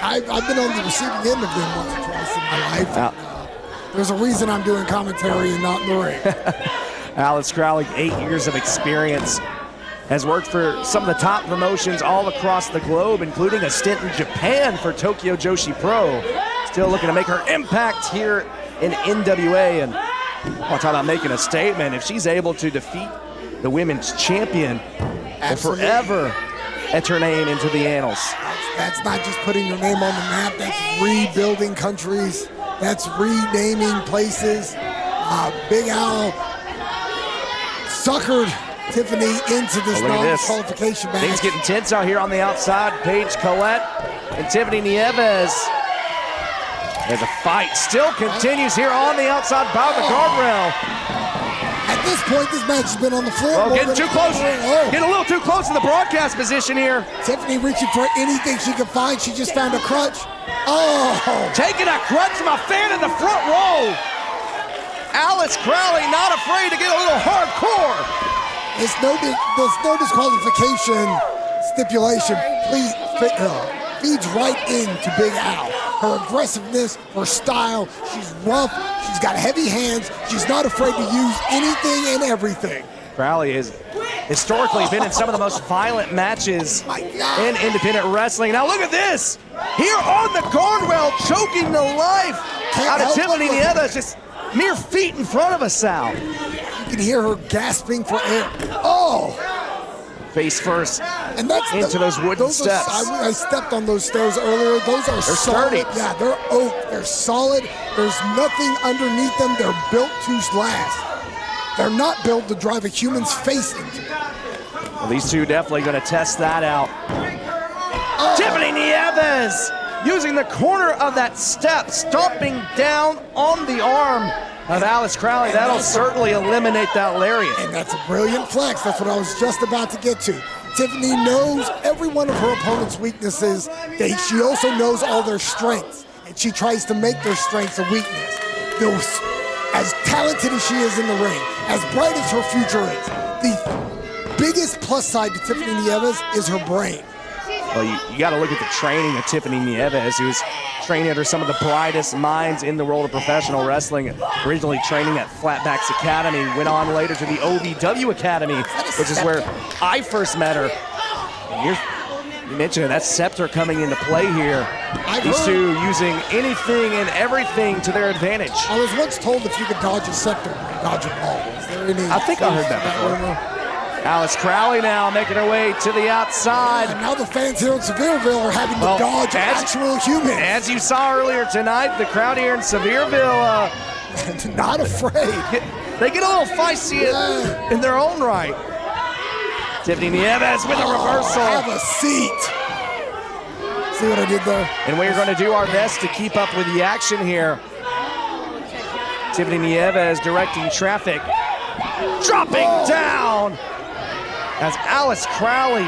I've been on the receiving end of them once or twice in my life. There's a reason I'm doing commentary and not in the ring. Alice Crowley, 8 years of experience, has worked for some of the top promotions all across the globe, including a stint in Japan for Tokyo Joshi Pro. Still looking to make her impact here in NWA, and I'll talk about making a statement. If she's able to defeat the women's champion, will forever enter her name into the annals. That's not just putting your name on the map, that's rebuilding countries, that's renaming places. Big Al suckered Tiffany into this non-qualification match. Things getting tense out here on the outside. Paige Collette and Tiffany Nieves. There's a fight still continues here on the outside by the guardrail. At this point, this match has been on the floor. Oh, getting too close. Getting a little too close in the broadcast position here. Tiffany reaching for anything she could find. She just found a crutch. Oh! Taking a crutch from a fan in the front row. Alice Crowley not afraid to get a little hardcore. There's no disqualification stipulation. Please, feeds right into Big Al. Her aggressiveness, her style, she's rough, she's got heavy hands, she's not afraid to use anything and everything. Crowley has historically been in some of the most violent matches in independent wrestling. Now look at this! Here on the guardrail, choking the life out of Tiffany Nieves, just mere feet in front of us, Sal. You can hear her gasping for air. Oh! Face first and that's into those wooden steps. I stepped on those stairs earlier. Those are solid. Sturdy. Yeah, they're oak. They're solid. There's nothing underneath them. They're built to last. They're not built to drive a human's face into. Well, these two definitely going to test that out. Oh. Tiffany Nieves using the corner of that step, stomping down on the arm of Alice Crowley. That'll certainly eliminate that lariat. And that's a brilliant flex. That's what I was just about to get to. Tiffany knows every one of her opponent's weaknesses. She also knows all their strengths, and she tries to make their strengths a weakness. As talented as she is in the ring, as bright as her future is, the biggest plus side to Tiffany Nieves is her brain. Well, you got to look at the training of Tiffany Nieves, who's training under some of the brightest minds in the world of professional wrestling. Originally training at Flatbacks Academy, went on later to the OVW Academy, which is where I first met her. And you mentioned it, that scepter coming into play here. These two using anything and everything to their advantage. I was once told if you could dodge a scepter, dodge a ball. Is there any? I think I heard that before. Alice Crowley now making her way to the outside. And now the fans here in Sevierville are having to dodge actual humans. As you saw earlier tonight, the crowd here in Sevierville, not afraid. They get a little feisty in their own right. Tiffany Nieves with a reversal. Have a seat. See what I did there? And we're going to do our best to keep up with the action here. Tiffany Nieves directing traffic. Dropping down. As Alice Crowley,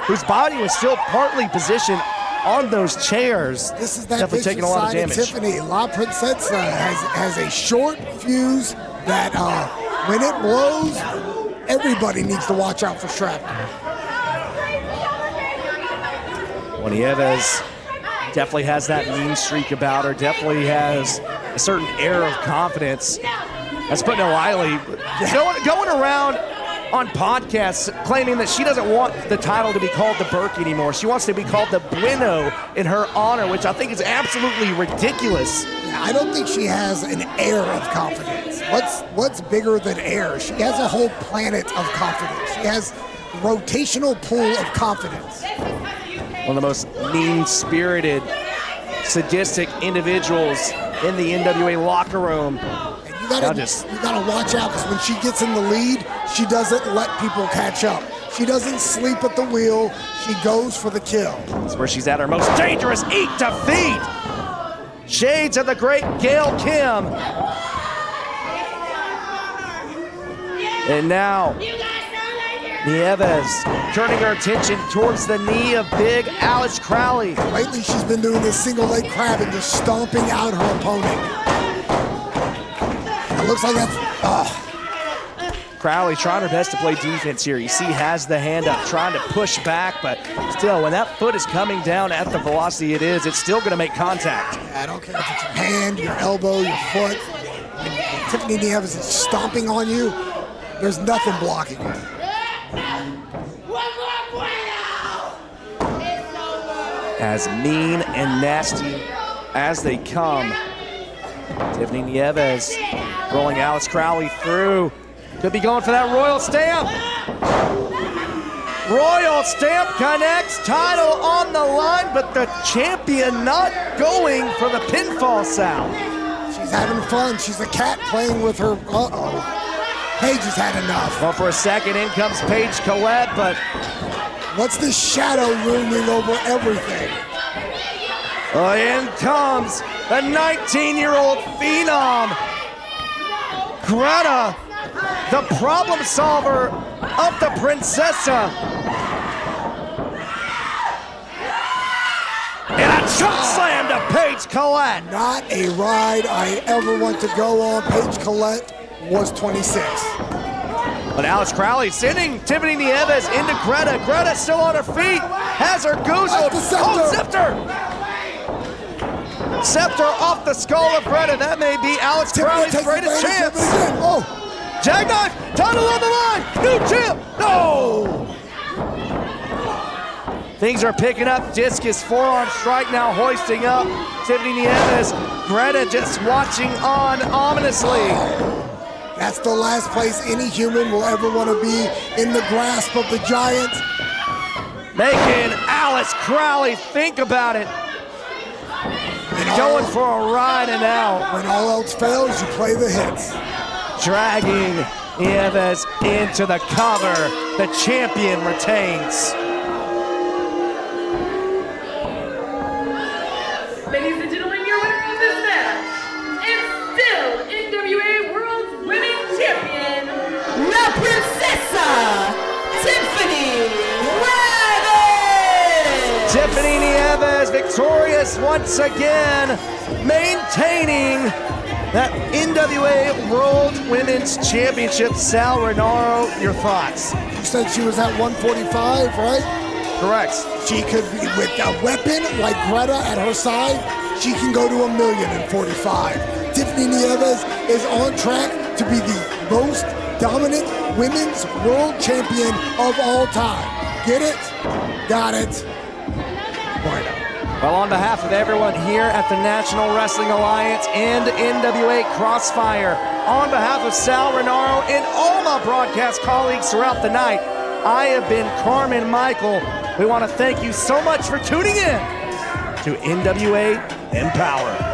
whose body was still partly positioned on those chairs, this is that definitely taking a lot of damage. Tiffany La Princesa has a short fuse that when it blows, everybody needs to watch out for shrapnel. Well, Nieves definitely has that mean streak about her, definitely has a certain air of confidence. That's putting it lightly. Going around on podcasts claiming that she doesn't want the title to be called the Burke anymore. She wants to be called the Bueno in her honor, which I think is absolutely ridiculous. I don't think she has an air of confidence. What's bigger than air? She has a whole planet of confidence. She has rotational pool of confidence. One of the most mean-spirited, sadistic individuals in the NWA locker room. You gotta watch out, because when she gets in the lead, she doesn't let people catch up. She doesn't sleep at the wheel. She goes for the kill. That's where she's at her most dangerous. Eat defeat. Shades of the great Gail Kim. And now Nieves turning her attention towards the knee of big Alice Crowley. Lately, she's been doing this single leg crab and just stomping out her opponent. It looks like that's. Crowley trying her best to play defense here. You see, has the hand up, trying to push back, but still, when that foot is coming down at the velocity it is, it's still going to make contact. I don't care if it's your hand, your elbow, your foot. When Tiffany Nieves is stomping on you, There's nothing blocking her. As mean and nasty as they come. Tiffany Nieves rolling Alex Crowley through. Could be going for that Royal Stamp. Royal Stamp connects, title on the line, but the champion not going for the pinfall, Sal. She's having fun. She's a cat playing with her. Uh-oh. Paige has had enough. Well, for a second, in comes Paige Colette, but what's this shadow looming over everything? In comes the 19-year-old phenom, Greta, the problem solver of the Princessa. And a choke slam to Paige Colette. Not a ride I ever want to go on. Paige Colette was 26. But Alex Crowley sending Tiffany Nieves into Greta. Greta still on her feet, has her goozled. Oh, Scepter! Scepter off the skull of Greta. That may be Alex Crowley's greatest chance. Oh. Jackknife, title on the line, new champ, no! Things are picking up, discus forearm strike now hoisting up. Tiffany Nieves, Greta just watching on ominously. That's the last place any human will ever want to be, in the grasp of the giant. Making Alex Crowley think about it. Going for a ride and out. When all else fails, you play the hits. Dragging Nieves into the cover. The champion retains. Ladies and gentlemen, your winner of this match is still NWA World Women's Champion, La Princessa, Tiffany Nieves! Tiffany Nieves victorious once again, maintaining that NWA World Women's Championship. Sal Renaro, your thoughts? You said she was at 145, right? Correct. She could be, with a weapon like Greta at her side, she can go to 1,045,000. Tiffany Nieves is on track to be the most dominant women's world champion of all time. Get it? Got it. Why not? Well, on behalf of everyone here at the National Wrestling Alliance and NWA Crossfire, on behalf of Sal Renaro and all my broadcast colleagues throughout the night, I have been Carmen Michael. We want to thank you so much for tuning in to NWA EmPowerrr.